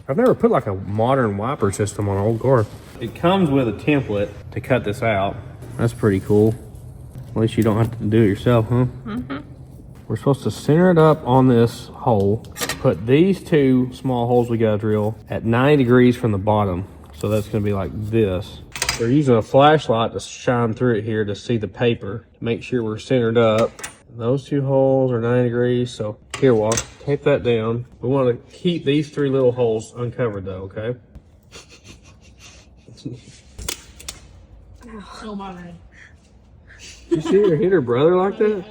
I've never put like a modern wiper system on an old car. It comes with a template to cut this out. That's pretty cool. At least you don't have to do it yourself, huh? Mm-hmm. We're supposed to center it up on this hole. Put these 2 small holes we gotta drill at 90 degrees from the bottom. So that's gonna be like this. We're using a flashlight to shine through it here to see the paper. To make sure we're centered up. Those 2 holes are 90 degrees, so here, Walt, tape that down. We want to keep these 3 little holes uncovered though, okay? Oh my bad. You see her hit her brother like that?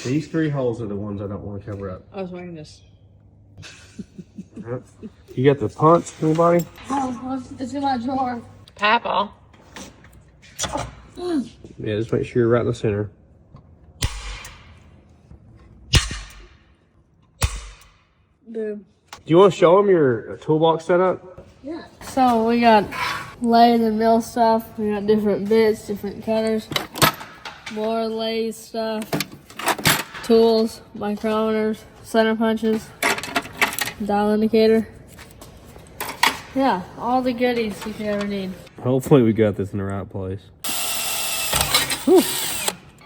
These 3 holes are the ones I don't want to cover up. I was wearing this. Right. You got the punch, anybody? Oh, it's in my drawer. Papa. Yeah, just make sure you're right in the center. Boom. Do you want to show them your toolbox setup? Yeah. So we got lathe and mill stuff. We got different bits, different cutters, more lathe stuff, tools, micrometers, center punches, dial indicator. Yeah, all the goodies you could ever need. Hopefully we got this in the right place. Whew.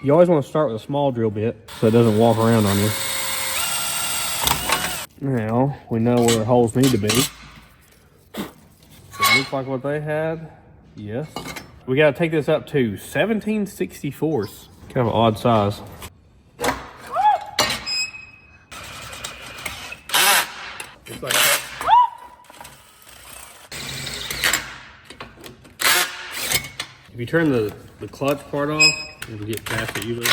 You always want to start with a small drill bit so it doesn't walk around on you. Now we know where the holes need to be. look like what they had? Yes. We gotta take this up to 17/64. Kind of an odd size. It's like if you turn the clutch part off, you can get past it usually.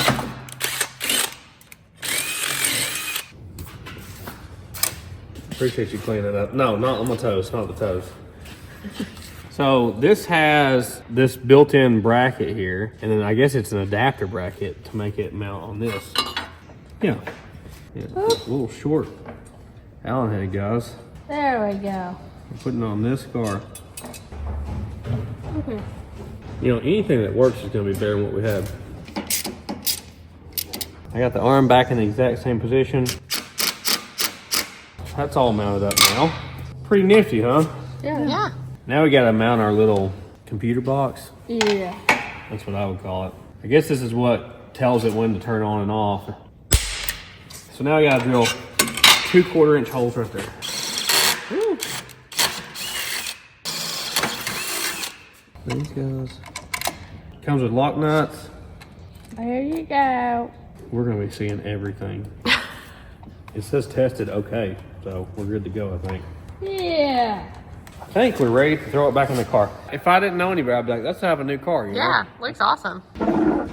Appreciate you cleaning it up. No, not on my toes, not the toes. So this has this built-in bracket here, and then I guess it's an adapter bracket to make it mount on this. Yeah, a little short Allen head, guys. There we go. We're putting on this car. You know, anything that works is going to be better than what we have. I got the arm back in the exact same position. That's all mounted up now. Pretty nifty, huh? Yeah. Now we got to mount our little computer box. Yeah. That's what I would call it. I guess this is what tells it when to turn on and off. So now I got to drill 2 1/4-inch holes right there. Woo. These guys. Comes with lock nuts. There you go. We're going to be seeing everything. It says tested okay, so we're good to go, I think. Yeah. I think we're ready to throw it back in the car. If I didn't know any better, I'd be like, let's have a new car, you know? Yeah, looks awesome.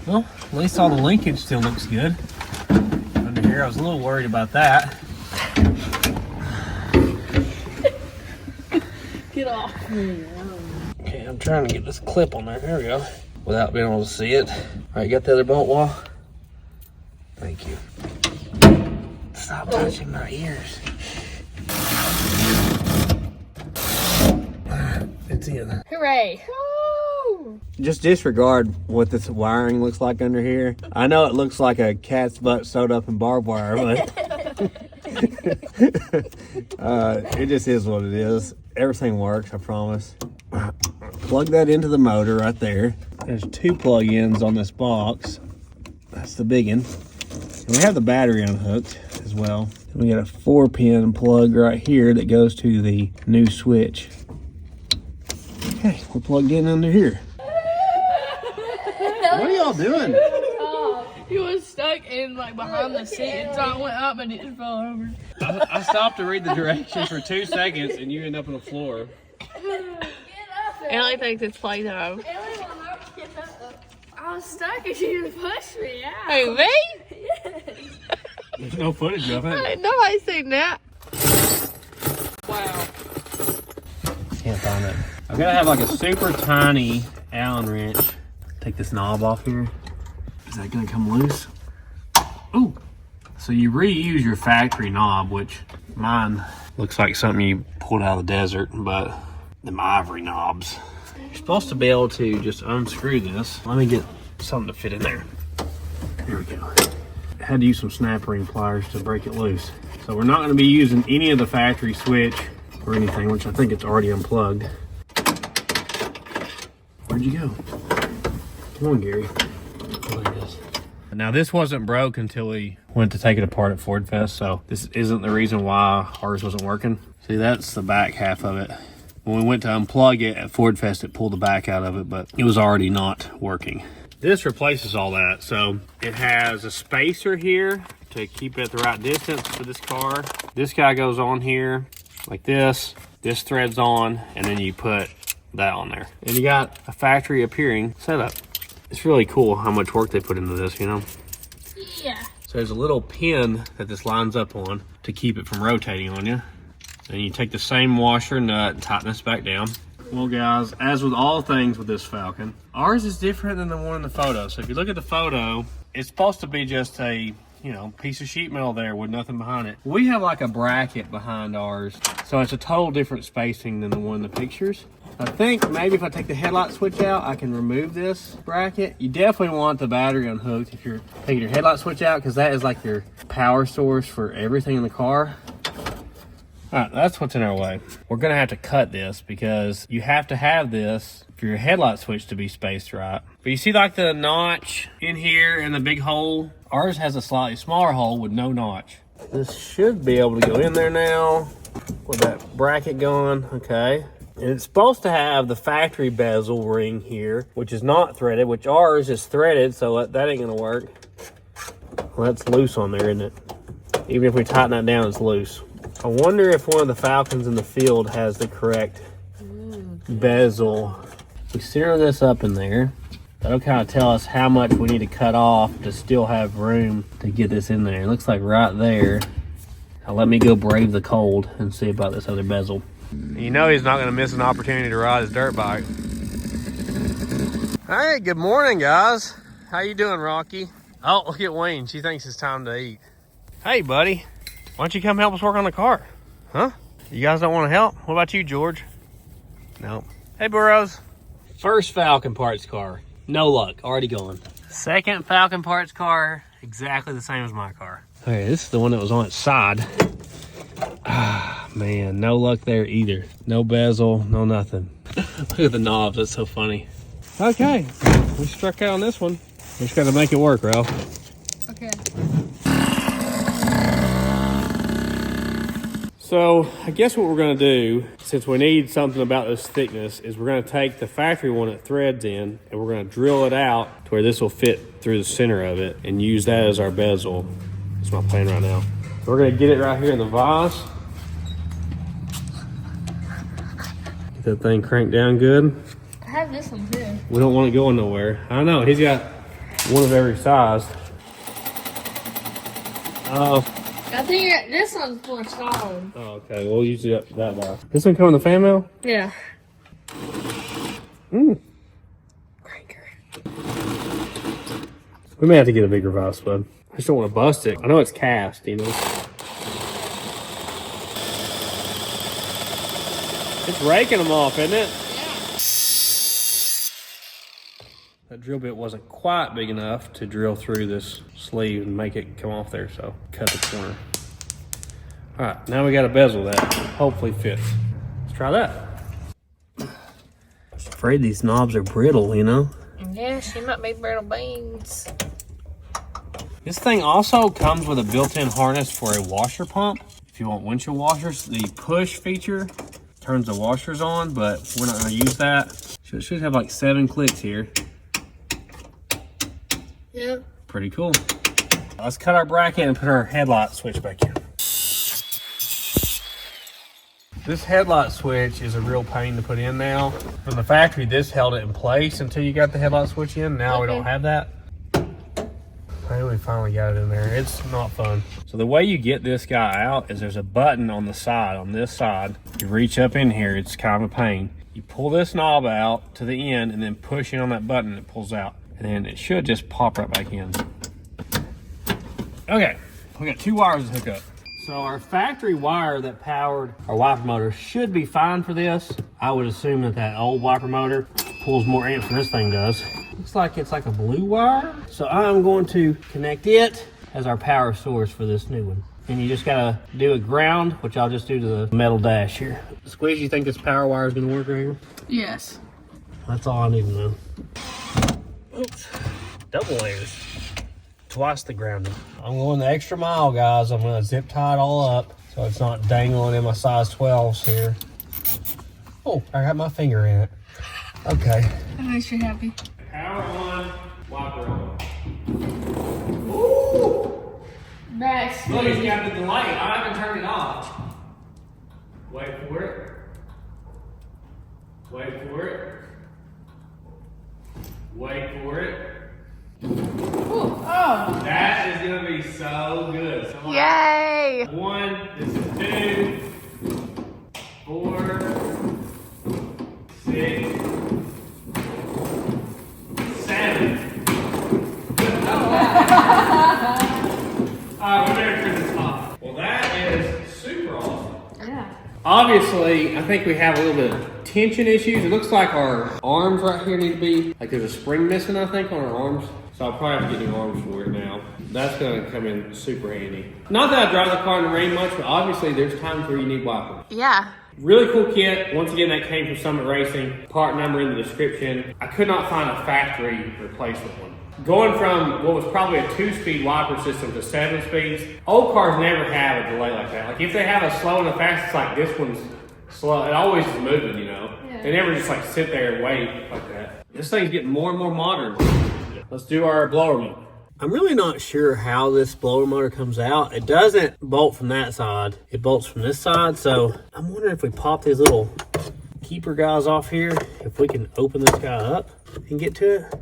Well, at least all the linkage still looks good. Under here, I was a little worried about that. Get off. Okay, I'm trying to get this clip on there. There we go. Without being able to see it. All right, you got the other bolt wall? Thank you. Stop touching my ears. It's in. Hooray. Just disregard what this wiring looks like under here. I know it looks like a cat's butt sewed up in barbed wire, but it just is what it is. Everything works, I promise. Plug that into the motor right there. There's 2 plug-ins on this box. That's the big one. And we have the battery unhooked as well. We got a 4-pin plug right here that goes to the new switch. Okay, we're plugged in under here. What are y'all doing? He was stuck in like behind the seat and so I went up and it just fell over. I stopped to read the directions for 2 seconds and you end up on the floor. Ellie thinks it's playtime. I was stuck and she just pushed me out. Hey, me? There's no footage of it. Ain't nobody seen that. Wow. Can't find it. I've got to have like a super tiny Allen wrench. Take this knob off here. Is that going to come loose? Ooh. So you reuse your factory knob, which mine looks like something you pulled out of the desert, but them ivory knobs. You're supposed to be able to just unscrew this. Let me get something to fit in there. There we go. I had to use some snap ring pliers to break it loose. So we're not going to be using any of the factory switch or anything, which I think it's already unplugged. Where'd you go? Come on, Gary. There it is. Now this wasn't broke until we went to take it apart at Ford Fest, so this isn't the reason why ours wasn't working. See, that's the back half of it. When we went to unplug it at Ford Fest, it pulled the back out of it, but it was already not working. This replaces all that. So it has a spacer here to keep it at the right distance for this car. This guy goes on here like this. This threads on, and then you put that on there. And you got a factory appearing setup. It's really cool how much work they put into this, you know? Yeah. So there's a little pin that this lines up on to keep it from rotating on you. And you take the same washer nut and tighten this back down. Well guys, as with all things with this Falcon, ours is different than the one in the photo. So if you look at the photo, it's supposed to be just a, you know, piece of sheet metal there with nothing behind it. We have like a bracket behind ours. So it's a total different spacing than the one in the pictures. I think maybe if I take the headlight switch out, I can remove this bracket. You definitely want the battery unhooked if you're taking your headlight switch out, because that is like your power source for everything in the car. All right, that's what's in our way. We're gonna have to cut this because you have to have this for your headlight switch to be spaced right. But you see like the notch in here and the big hole? Ours has a slightly smaller hole with no notch. This should be able to go in there now with that bracket going, okay. And it's supposed to have the factory bezel ring here, which is not threaded, which ours is threaded, so that ain't gonna work. Well, that's loose on there, isn't it? Even if we tighten that down, it's loose. I wonder if one of the Falcons in the field has the correct bezel. We center this up in there. That'll kind of tell us how much we need to cut off to still have room to get this in there. It looks like right there. Now let me go brave the cold and see about this other bezel. You know he's not going to miss an opportunity to ride his dirt bike. Hey, good morning, guys. How you doing, Rocky? Oh, look at Wayne. She thinks it's time to eat. Hey, buddy. Why don't you come help us work on the car? Huh? You guys don't want to help? What about you, George? No. Hey, Burrows. First Falcon parts car. No luck. Already gone. Second Falcon parts car. Exactly the same as my car. Okay, this is the one that was on its side. Ah, man. No luck there either. No bezel. No nothing. Look at the knobs. That's so funny. Okay. We struck out on this one. We just got to make it work, Ralph. Okay. So I guess what we're going to do, since we need something about this thickness, is we're going to take the factory one that threads in and we're going to drill it out to where this will fit through the center of it and use that as our bezel. That's my plan right now. So we're going to get it right here in the vise. Get that thing cranked down good. I have this one too. We don't want it going nowhere. I know, he's got one of every size. I think this one's more solid. Oh, okay. We'll use that vise. This one come in the fan mail? Yeah. Cranker. We may have to get a bigger vise, bud. I just don't want to bust it. I know it's cast, you know. It's raking them off, isn't it? Yeah. That drill bit wasn't quite big enough to drill through this sleeve and make it come off there, so cut the corner. All right, now we got a bezel that hopefully fits. Let's try that. I'm afraid these knobs are brittle, you know? Yeah, she might be brittle beans. This thing also comes with a built-in harness for a washer pump. If you want windshield washers, the push feature turns the washers on, but we're not gonna use that. So it should have like 7 clicks here. Yep. Pretty cool. Let's cut our bracket and put our headlight switch back in. This headlight switch is a real pain to put in now. From the factory, this held it in place until you got the headlight switch in. Now we don't have that. Maybe we finally got it in there. It's not fun. So the way you get this guy out is there's a button on the side, on this side. You reach up in here, it's kind of a pain. You pull this knob out to the end and then push in on that button and it pulls out. And then it should just pop right back in. Okay, we got 2 wires to hook up. So our factory wire that powered our wiper motor should be fine for this. I would assume that that old wiper motor pulls more amps than this thing does. Looks like it's like a blue wire. So I'm going to connect it as our power source for this new one. And you just gotta do a ground, which I'll just do to the metal dash here. Squeeze, you think this power wire is gonna work right here? Yes. That's all I need to know. Oops. Double layers. Twice the grounding. I'm going the extra mile, guys. I'm gonna zip tie it all up so it's not dangling in my size 12s here. Oh, I got my finger in it. Okay. That makes you happy. Power on, wiper on. Max. Look, it's got the delay. I haven't turned it off. Wait for it. Wait for it. Wait for it. Ooh. Oh. That is gonna be so good. So Yay! 1, this is 2, 4, 6, 7. Alright, we better turn this off. Well, that is super awesome. Yeah. Obviously, I think we have a little bit of tension issues. It looks like our arms right here need to be, like there's a spring missing, I think, on our arms. So I'll probably have to get new arms for it now. That's gonna come in super handy. Not that I drive the car in the rain much, but obviously there's times where you need wipers. Yeah. Really cool kit. Once again, that came from Summit Racing. Part number in the description. I could not find a factory replacement one. Going from what was probably a 2-speed wiper system to 7 speeds, old cars never have a delay like that. Like if they have a slow and a fast, it's like this one's slow. It always is moving, you know. Yeah. They never just like sit there and wait like that. This thing's getting more and more modern. Let's do our blower motor. I'm really not sure how this blower motor comes out. It doesn't bolt from that side. It bolts from this side. So I'm wondering if we pop these little keeper guys off here, if we can open this guy up and get to it.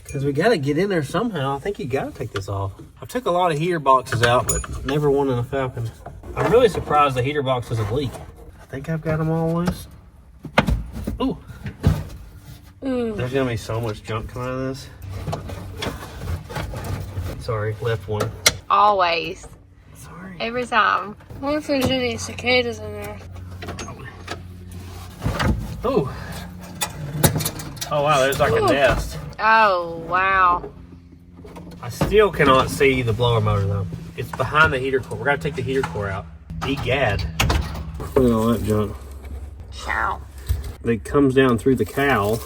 Because we got to get in there somehow. I think you got to take this off. I took a lot of heater boxes out, but never one in a Falcon. I'm really surprised the heater box doesn't leak. I think I've got them all loose. Ooh. There's going to be so much junk coming out of this. Sorry, left one. Always. Sorry. Every time. I wonder if there's any cicadas in there. Ooh. Oh wow, there's like a nest. Oh, wow. I still cannot see the blower motor though. It's behind the heater core. We're gonna take the heater core out. Egad. Look at all that junk. Cow. It comes down through the cowl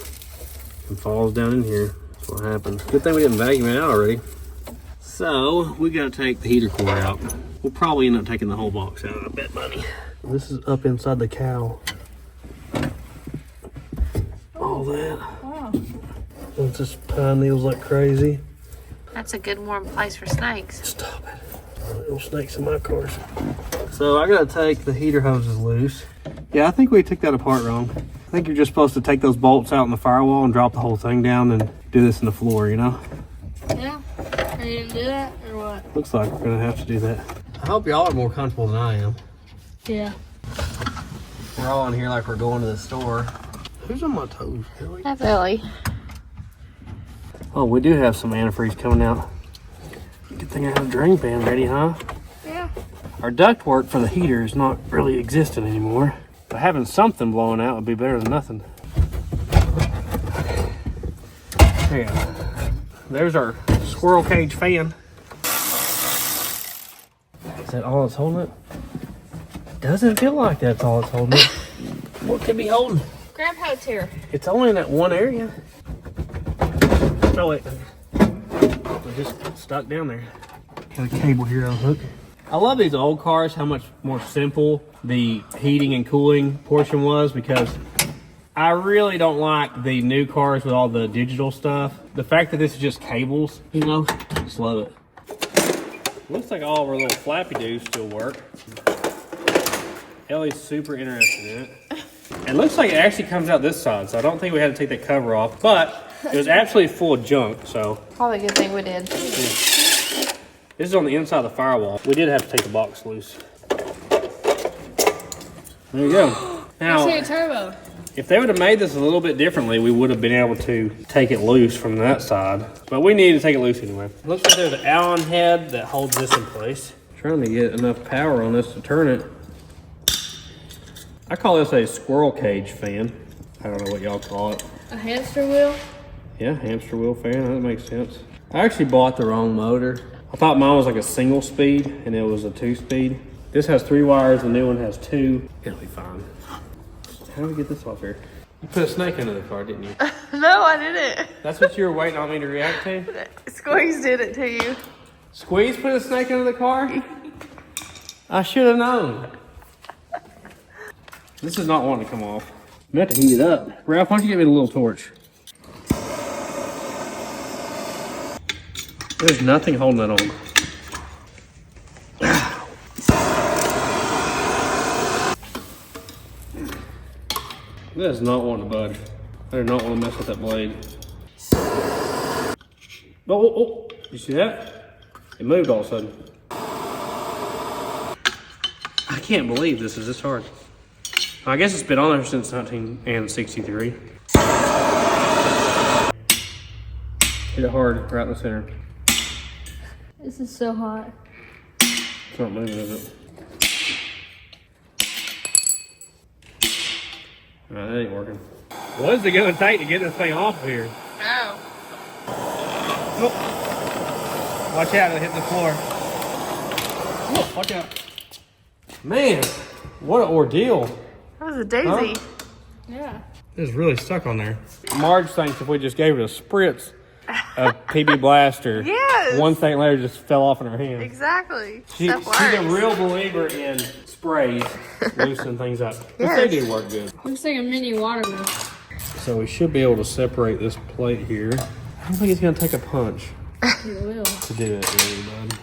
and falls down in here. That's what happens. Good thing we didn't vacuum it out already. So we gotta take the heater core out. We'll probably end up taking the whole box out, I bet money. This is up inside the cowl. All that. Wow. It's just pine needles like crazy. That's a good warm place for snakes. Stop it. Little snakes in my cars. So I gotta take the heater hoses loose. Yeah, I think we took that apart wrong. I think you're just supposed to take those bolts out in the firewall and drop the whole thing down and do this in the floor, you know? Yeah. Are you gonna do that or what? Looks like we're gonna have to do that. I hope y'all are more comfortable than I am. Yeah. We're all in here like we're going to the store. Who's on my toes, Billy? That's Billy. Oh, we do have some antifreeze coming out. Good thing I have a drain pan ready, huh? Yeah. Our ductwork for the heater is not really existing anymore. But having something blowing out would be better than nothing. There you go. There's our squirrel cage fan. Is that all it's holding it? Doesn't feel like that's all it's holding it. What could be holding? Grab hose here. It's only in that one area. Oh wait. We're just stuck down there. Got a cable here on hook. I love these old cars, how much more simple the heating and cooling portion was, because I really don't like the new cars with all the digital stuff. The fact that this is just cables, you know, just love it. Looks like all of our little flappy doos still work. Ellie's super interested in it. It looks like it actually comes out this side, so I don't think we had to take that cover off, but it was absolutely full of junk, so. Probably a good thing we did. Yeah. This is on the inside of the firewall. We did have to take the box loose. There you go. Now, Let's see a turbo. if they would have made this a little bit differently, we would have been able to take it loose from that side, but we needed to take it loose anyway. Looks like there's an Allen head that holds this in place. Trying to get enough power on this to turn it. I call this a squirrel cage fan. I don't know what y'all call it. A hamster wheel? Yeah, hamster wheel fan, that makes sense. I actually bought the wrong motor. I thought mine was like a single speed and it was a 2-speed. This has 3 wires, the new one has 2. It'll be fine. How do we get this off here? You put a snake under the car, didn't you? No, I didn't. That's what you were waiting on me to react to? Squeeze did it to you. Squeeze put a snake under the car? I should have known. This is not wanting to come off. I'm going to have to heat it up. Ralph, why don't you give me a little torch? There's nothing holding that on. That is not wanting to budge. I do not want to mess with that blade. Oh, you see that? It moved all of a sudden. I can't believe this is this hard. I guess it's been on there since 1963. Hit it hard, right in the center. This is so hot. It's not moving, is it? Alright, that ain't working. What is it going to take to get this thing off of here? Oh. Oh. Watch out, it'll hit the floor. Oh, watch out. Man, what an ordeal. That was a doozy. Yeah. It's really stuck on there. Marge thinks if we just gave it a spritz, a PB Blaster. Yes. 1 second later, just fell off in her hand. Exactly. She's a real believer in sprays, loosening things up. But they do work good. Looks like a mini water wheel. So we should be able to separate this plate here. I don't think it's gonna take a punch It will. to do it, really, bud.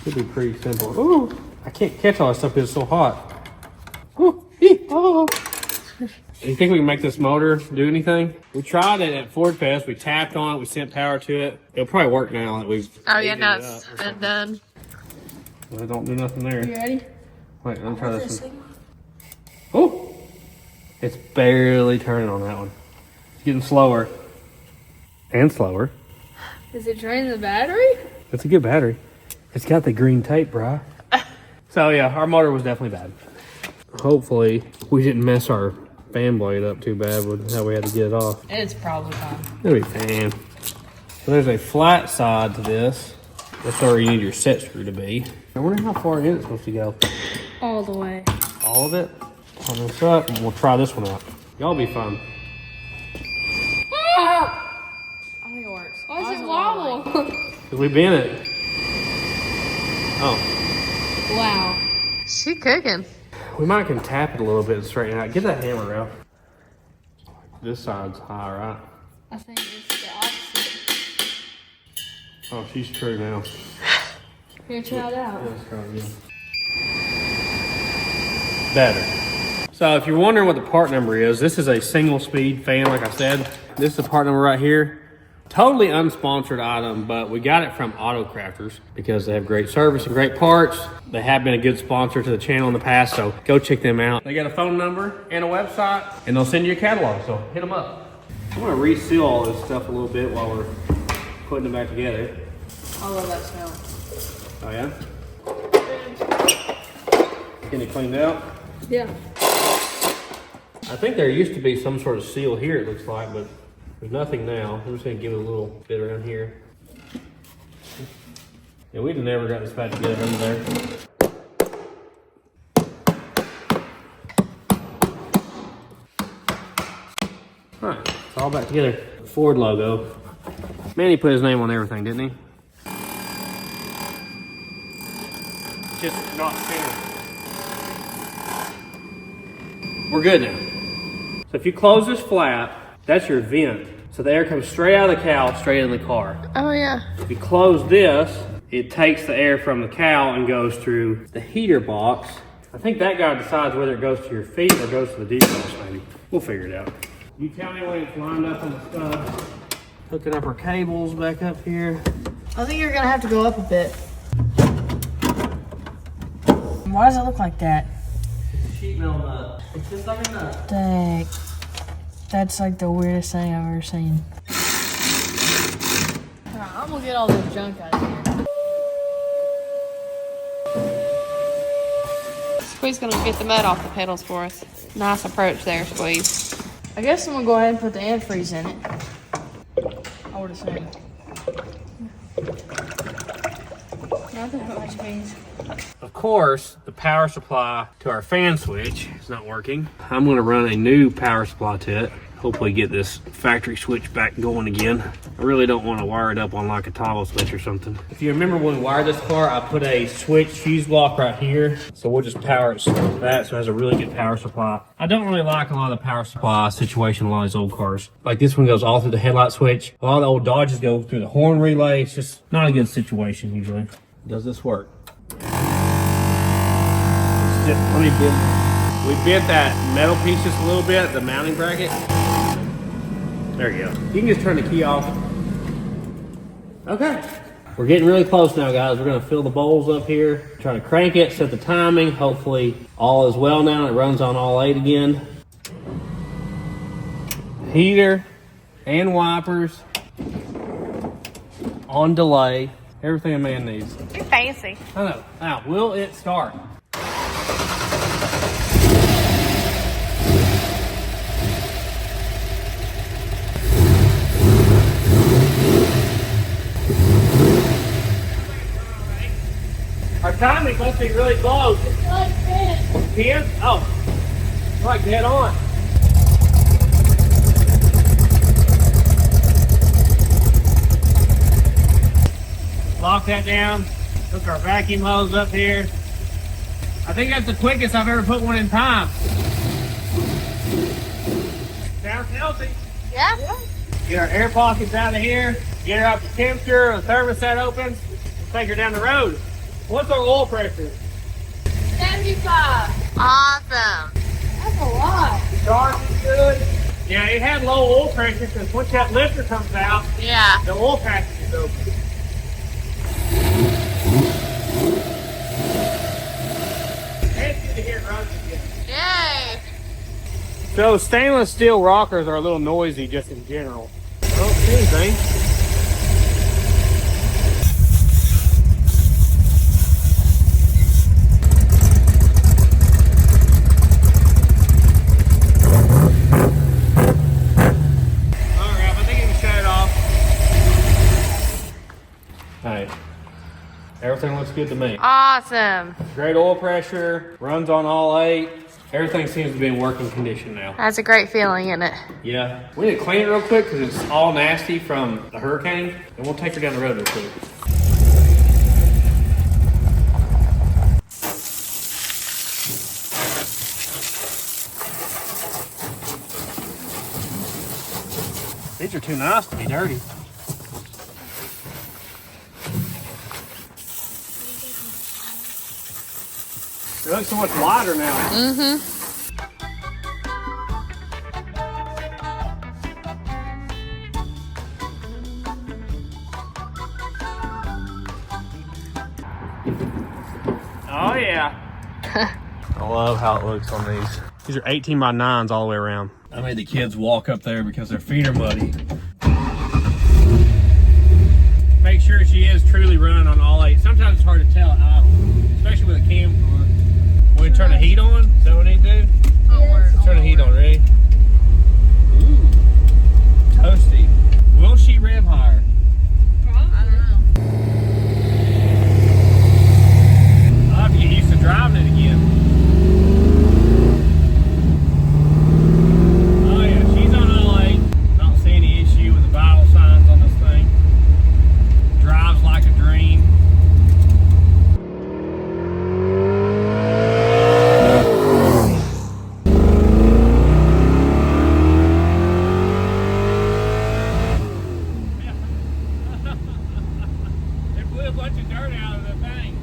Should be pretty simple. Ooh, I can't catch all this stuff because it's so hot. Ooh, oh. You think we can make this motor do anything? We tried it at Ford Fest. We tapped on it. We sent power to it. It'll probably work now that we've. Oh yeah, no, it's done. Well, it don't do nothing there. You ready? Wait, let me try this one. Oh, it's barely turning on that one. It's getting slower and slower. Is it draining the battery? It's a good battery. It's got the green tape, bro. So yeah, our motor was definitely bad. Hopefully, we didn't mess our fan blade up too bad with how we had to get it off. It's probably fine. It'll be fine. So there's a flat side to this. That's where you need your set screw to be. I wonder how far in it's supposed to go. All the way. All of it? Turn this up and we'll try this one out. Y'all be fun. Ah! I think it works. Why does it wobble? Cause we bent it. Oh. Wow. She cooking. We might can tap it a little bit and straighten it out. Get that hammer out. This side's high, right? I think it's the opposite. Oh, she's true now. Here, try it out. Let's try it again. Better. So if you're wondering what the part number is, this is a single speed fan, like I said. This is the part number right here. Totally unsponsored item, but we got it from Auto Crafters because they have great service and great parts. They have been a good sponsor to the channel in the past, so go check them out. They got a phone number and a website, and they'll send you a catalog, so hit them up. I'm gonna reseal all this stuff a little bit while we're putting it back together. I love that smell. Oh yeah? Getting it cleaned out? Yeah. I think there used to be some sort of seal here, it looks like, but there's nothing now. I'm just gonna give it a little bit around here. Yeah, we'd never got this back together under there. All right, it's all back together. Ford logo. Manny put his name on everything, didn't he? Just not centered. We're good now. So if you close this flap, that's your vent. So the air comes straight out of the cowl, straight in the car. Oh yeah. If you close this, it takes the air from the cowl and goes through the heater box. I think that guy decides whether it goes to your feet or goes to the defrost maybe. We'll figure it out. You tell me when it's lined up on the stuff. Hooking up our cables back up here. I think you're gonna have to go up a bit. Why does it look like that? Sheet metal nut. It's just like a nut. Dang. That's like the weirdest thing I've ever seen. Alright, I'm gonna get all this junk out of here. Squeeze gonna get the mud off the pedals for us. Nice approach there, Squeeze. I guess I'm gonna go ahead and put the antifreeze in it. I would assume. Not that much means. Of course, the power supply to our fan switch is not working. I'm gonna run a new power supply to it. Hopefully get this factory switch back going again. I really don't want to wire it up on like a toggle switch or something. If you remember when we wired this car, I put a switch fuse block right here. So we'll just power it with that, so it has a really good power supply. I don't really like a lot of the power supply situation in a lot of these old cars. Like this one goes all through the headlight switch. A lot of the old Dodges go through the horn relay. It's just not a good situation usually. Does this work? Let me bend. We bent that metal piece just a little bit, the mounting bracket. There you go. You can just turn the key off. Okay. We're getting really close now, guys. We're gonna fill the bowls up here. Trying to crank it, set the timing. Hopefully all is well now. It runs on all 8 again. Heater and wipers on delay. Everything a man needs. You're fancy. I know. Now, will it start? Our timing must be really close. It's like 10. 10? Oh, it's like dead on. Lock that down. Hook our vacuum hose up here. I think that's the quickest I've ever put one in time. Sounds healthy. Yeah. Get our air pockets out of here. Get her up to temperature. The thermostat opens. We'll take her down the road. What's our oil pressure? 75. Awesome. That's a lot. Charging's good. Yeah, it had low oil pressure because once that lifter comes out, Yeah. the oil package is open. It's good to hear it runs again. Yay. So stainless steel rockers are a little noisy just in general. I don't see anything. Alright, I think you can shut it off. Hey, everything looks good to me. Awesome. Great oil pressure, runs on all 8. Everything seems to be in working condition now. That's a great feeling, isn't it? Yeah. We need to clean it real quick because it's all nasty from the hurricane. And we'll take her down the road real quick. These are too nice to be dirty. They look so much lighter now. Mm-hmm. Oh yeah. I love how it looks on these. These are 18 by 9s all the way around. I made the kids walk up there because their feet are muddy. Make sure she is truly running on all 8. Sometimes it's hard to tell at idle, especially with a cam car. We turn the heat on. Is that what we need to do? Yes. Turn the heat on. Ready? Ooh, toasty. Will she rev higher? I don't know. I'll have to get used to driving it again. Oh yeah, she's on all 8. Don't see any issue with the vital signs on this thing. Drives like a dream. It blew a bunch of dirt out of the thing.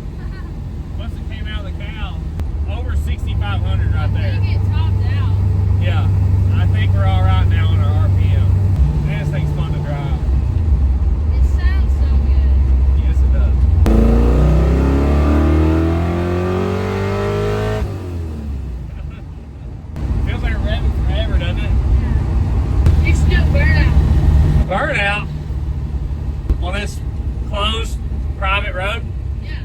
Must have came out of the cow. Over 6,500 right there. You get topped out. Yeah, I think we're all right now on our RPM. Man, this thing's fun to drive. It sounds so good. Yes, it does. Feels like we're revving forever, doesn't it? You should do a burnout. Burnout on this closed private road. Yeah.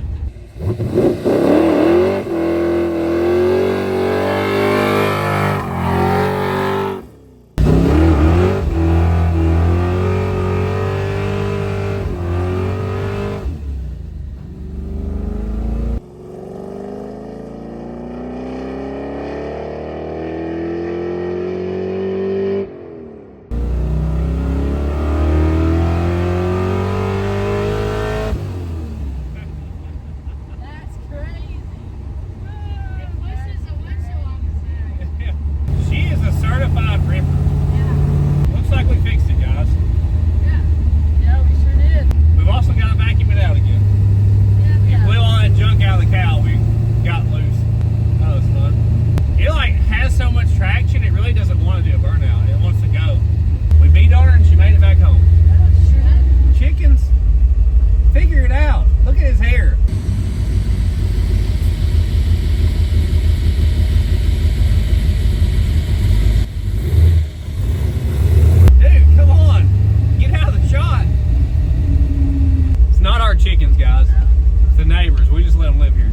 That's crazy. It pushes the windshield off his head. She is a certified ripper. Yeah. Looks like we fixed it, guys. Yeah. Yeah, we sure did. We've also got to vacuum it out again. Yeah. Blew all that junk out of the cow. We got loose. That was fun. It like has so much traction, it really doesn't want to do a burnout. It wants to go. We beat on her and she made it back home. Chickens, figure it out. Look at his hair. Dude, come on. Get out of the shot. It's not our chickens, guys. It's the neighbors. We just let them live here.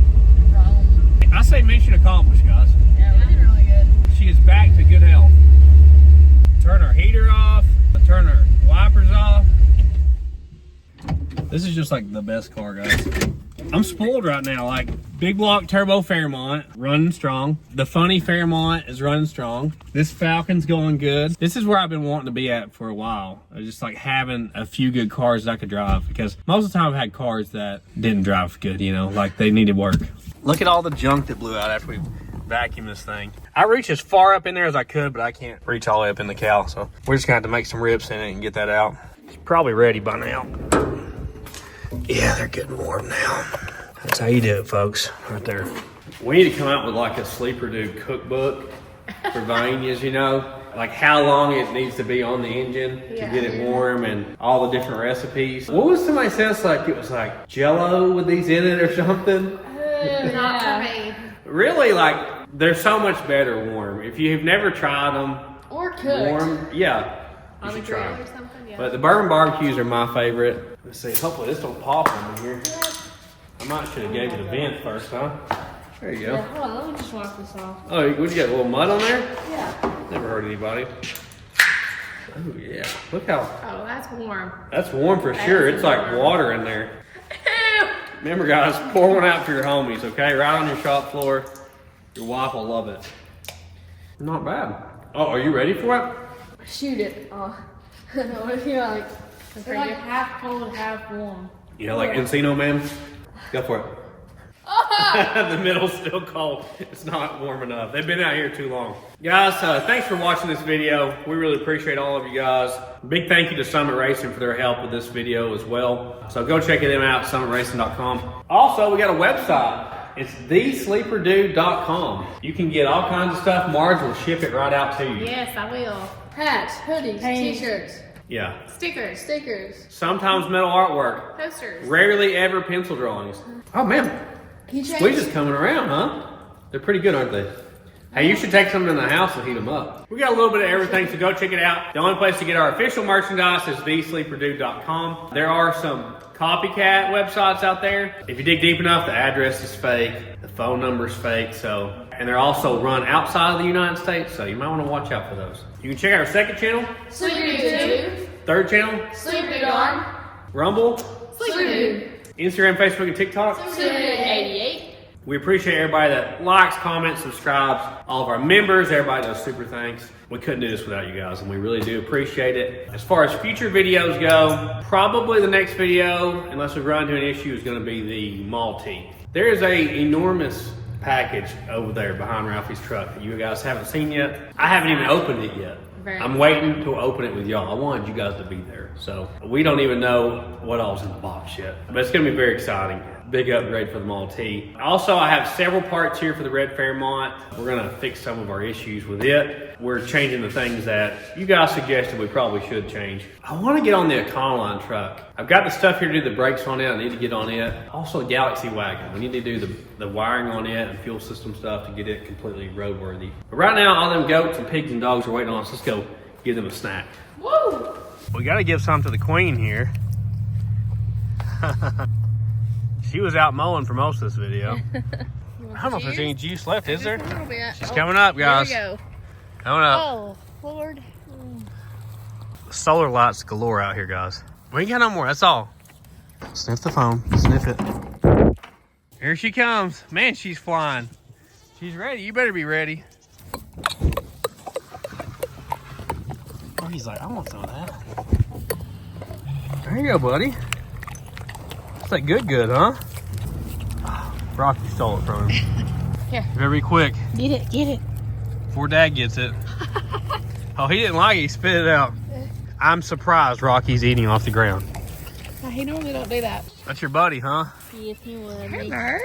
I say mission accomplished, guys. Yeah, we did really good. She is back to good health. Turn our heater off. Turn our wipers off. This is just like the best car, guys. I'm spoiled right now. Like, big block turbo Fairmont, running strong. The funny Fairmont is running strong. This Falcon's going good. This is where I've been wanting to be at for a while. Just like having a few good cars that I could drive, because most of the time I've had cars that didn't drive good, you know, like they needed work. Look at all the junk that blew out after we vacuumed this thing. I reached as far up in there as I could, but I can't reach all the way up in the cowl, so we're just gonna have to make some rips in it and get that out. It's probably ready by now. Yeah, they're good and warm now. That's how you do it, folks, right there. We need to come out with like a Sleeper Dude cookbook for Vanias, you know? Like how long it needs to be on the engine to get it warm and all the different recipes. What was somebody says, like it was like Jell-O with these in it or something? Not for me. Really, like they're so much better warm. If you've never tried them Or cooked. warm, yeah, you On the should try grill or them. something, yeah. But the bourbon barbecues are my favorite. Let's see, hopefully this don't pop on here. I might should have gave it a vent first, huh? There you go. Yeah, hold on, let me just wipe this off. Oh, what, you got a little mud on there? Yeah. Never hurt anybody. Oh yeah, look how, Oh, that's warm. that's warm for sure. It's like water in there. Remember guys, pour one out for your homies, okay? Right on your shop floor. Your wife will love it. Not bad. Oh, are you ready for it? Shoot it. Oh. What if you're like, It's like half cold, half warm. You know, like Encino Man? Go for it. The middle's still cold. It's not warm enough. They've been out here too long. Guys, thanks for watching this video. We really appreciate all of you guys. Big thank you to Summit Racing for their help with this video as well. So go check them out, summitracing.com. Also, we got a website. It's thesleeperdude.com. You can get all kinds of stuff. Marge will ship it right out to you. Yes, I will. hats, hoodies, t-shirts, Yeah. Stickers. stickers, Sometimes metal artwork. Posters. Rarely ever pencil drawings. Oh man, keychains. Squeeze is coming around, huh? They're pretty good, aren't they? Hey, you should take some in the house and heat them up. We got a little bit of everything, so go check it out. The only place to get our official merchandise is thesleeperdude.com. There are some copycat websites out there. If you dig deep enough, the address is fake, the phone number is fake, and they're also run outside of the United States, so you might want to watch out for those. You can check out our second channel, Sleeper Dude, third channel, Sleeper Dude on, Rumble, Sleeper Dude, Instagram, Facebook, and TikTok. Sleeper Dude 88. We appreciate everybody that likes, comments, subscribes, all of our members, everybody does super thanks. We couldn't do this without you guys, and we really do appreciate it. As far as future videos go, probably the next video, unless we run into an issue, is going to be the Maltese. There is a enormous package over there behind Ralphie's truck that you guys haven't seen yet. I haven't even opened it yet. I'm waiting to open it with y'all. I wanted you guys to be there. So we don't even know what all's in the box yet, but it's going to be very exciting. Big upgrade for the Maltese. Also, I have several parts here for the red Fairmont. We're going to fix some of our issues with it. We're changing the things that you guys suggested we probably should change. I want to get on the Econoline truck. I've got the stuff here to do the brakes on it. I need to get on it. Also, a Galaxy wagon. We need to do the wiring on it and fuel system stuff to get it completely roadworthy. But right now, all them goats and pigs and dogs are waiting on us. Let's go give them a snack. Woo! We got to give some to the queen here. She was out mowing for most of this video. I don't know if there's any juice left, is there? A little bit. She's coming up, guys. Here we go. Coming up. Oh, Lord. Solar lights galore out here, guys. We ain't got no more, that's all. Sniff the phone, sniff it. Here she comes. Man, she's flying. She's ready, you better be ready. Oh, he's like, I want some of that. There you go, buddy. That's like good, huh? Rocky stole it from him. Here. You better be quick Get it. before Dad gets it. Oh, he didn't like it, he spit it out. I'm surprised Rocky's eating off the ground. He normally don't do that. That's your buddy, huh? Yes, he would. Hey, Merv.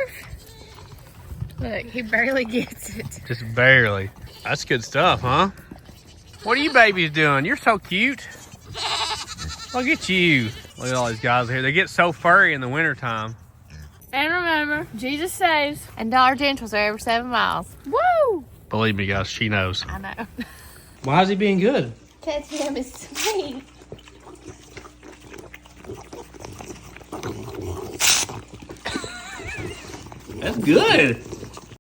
Look, he barely gets it. Just barely. That's good stuff, huh? What are you babies doing? You're so cute. Look at you. Look at all these guys here. They get so furry in the wintertime. And remember, Jesus saves. And Dollar Generals are every 7 miles. Woo! Believe me, guys, she knows. I know. Why is he being good? Because him is sweet. That's good.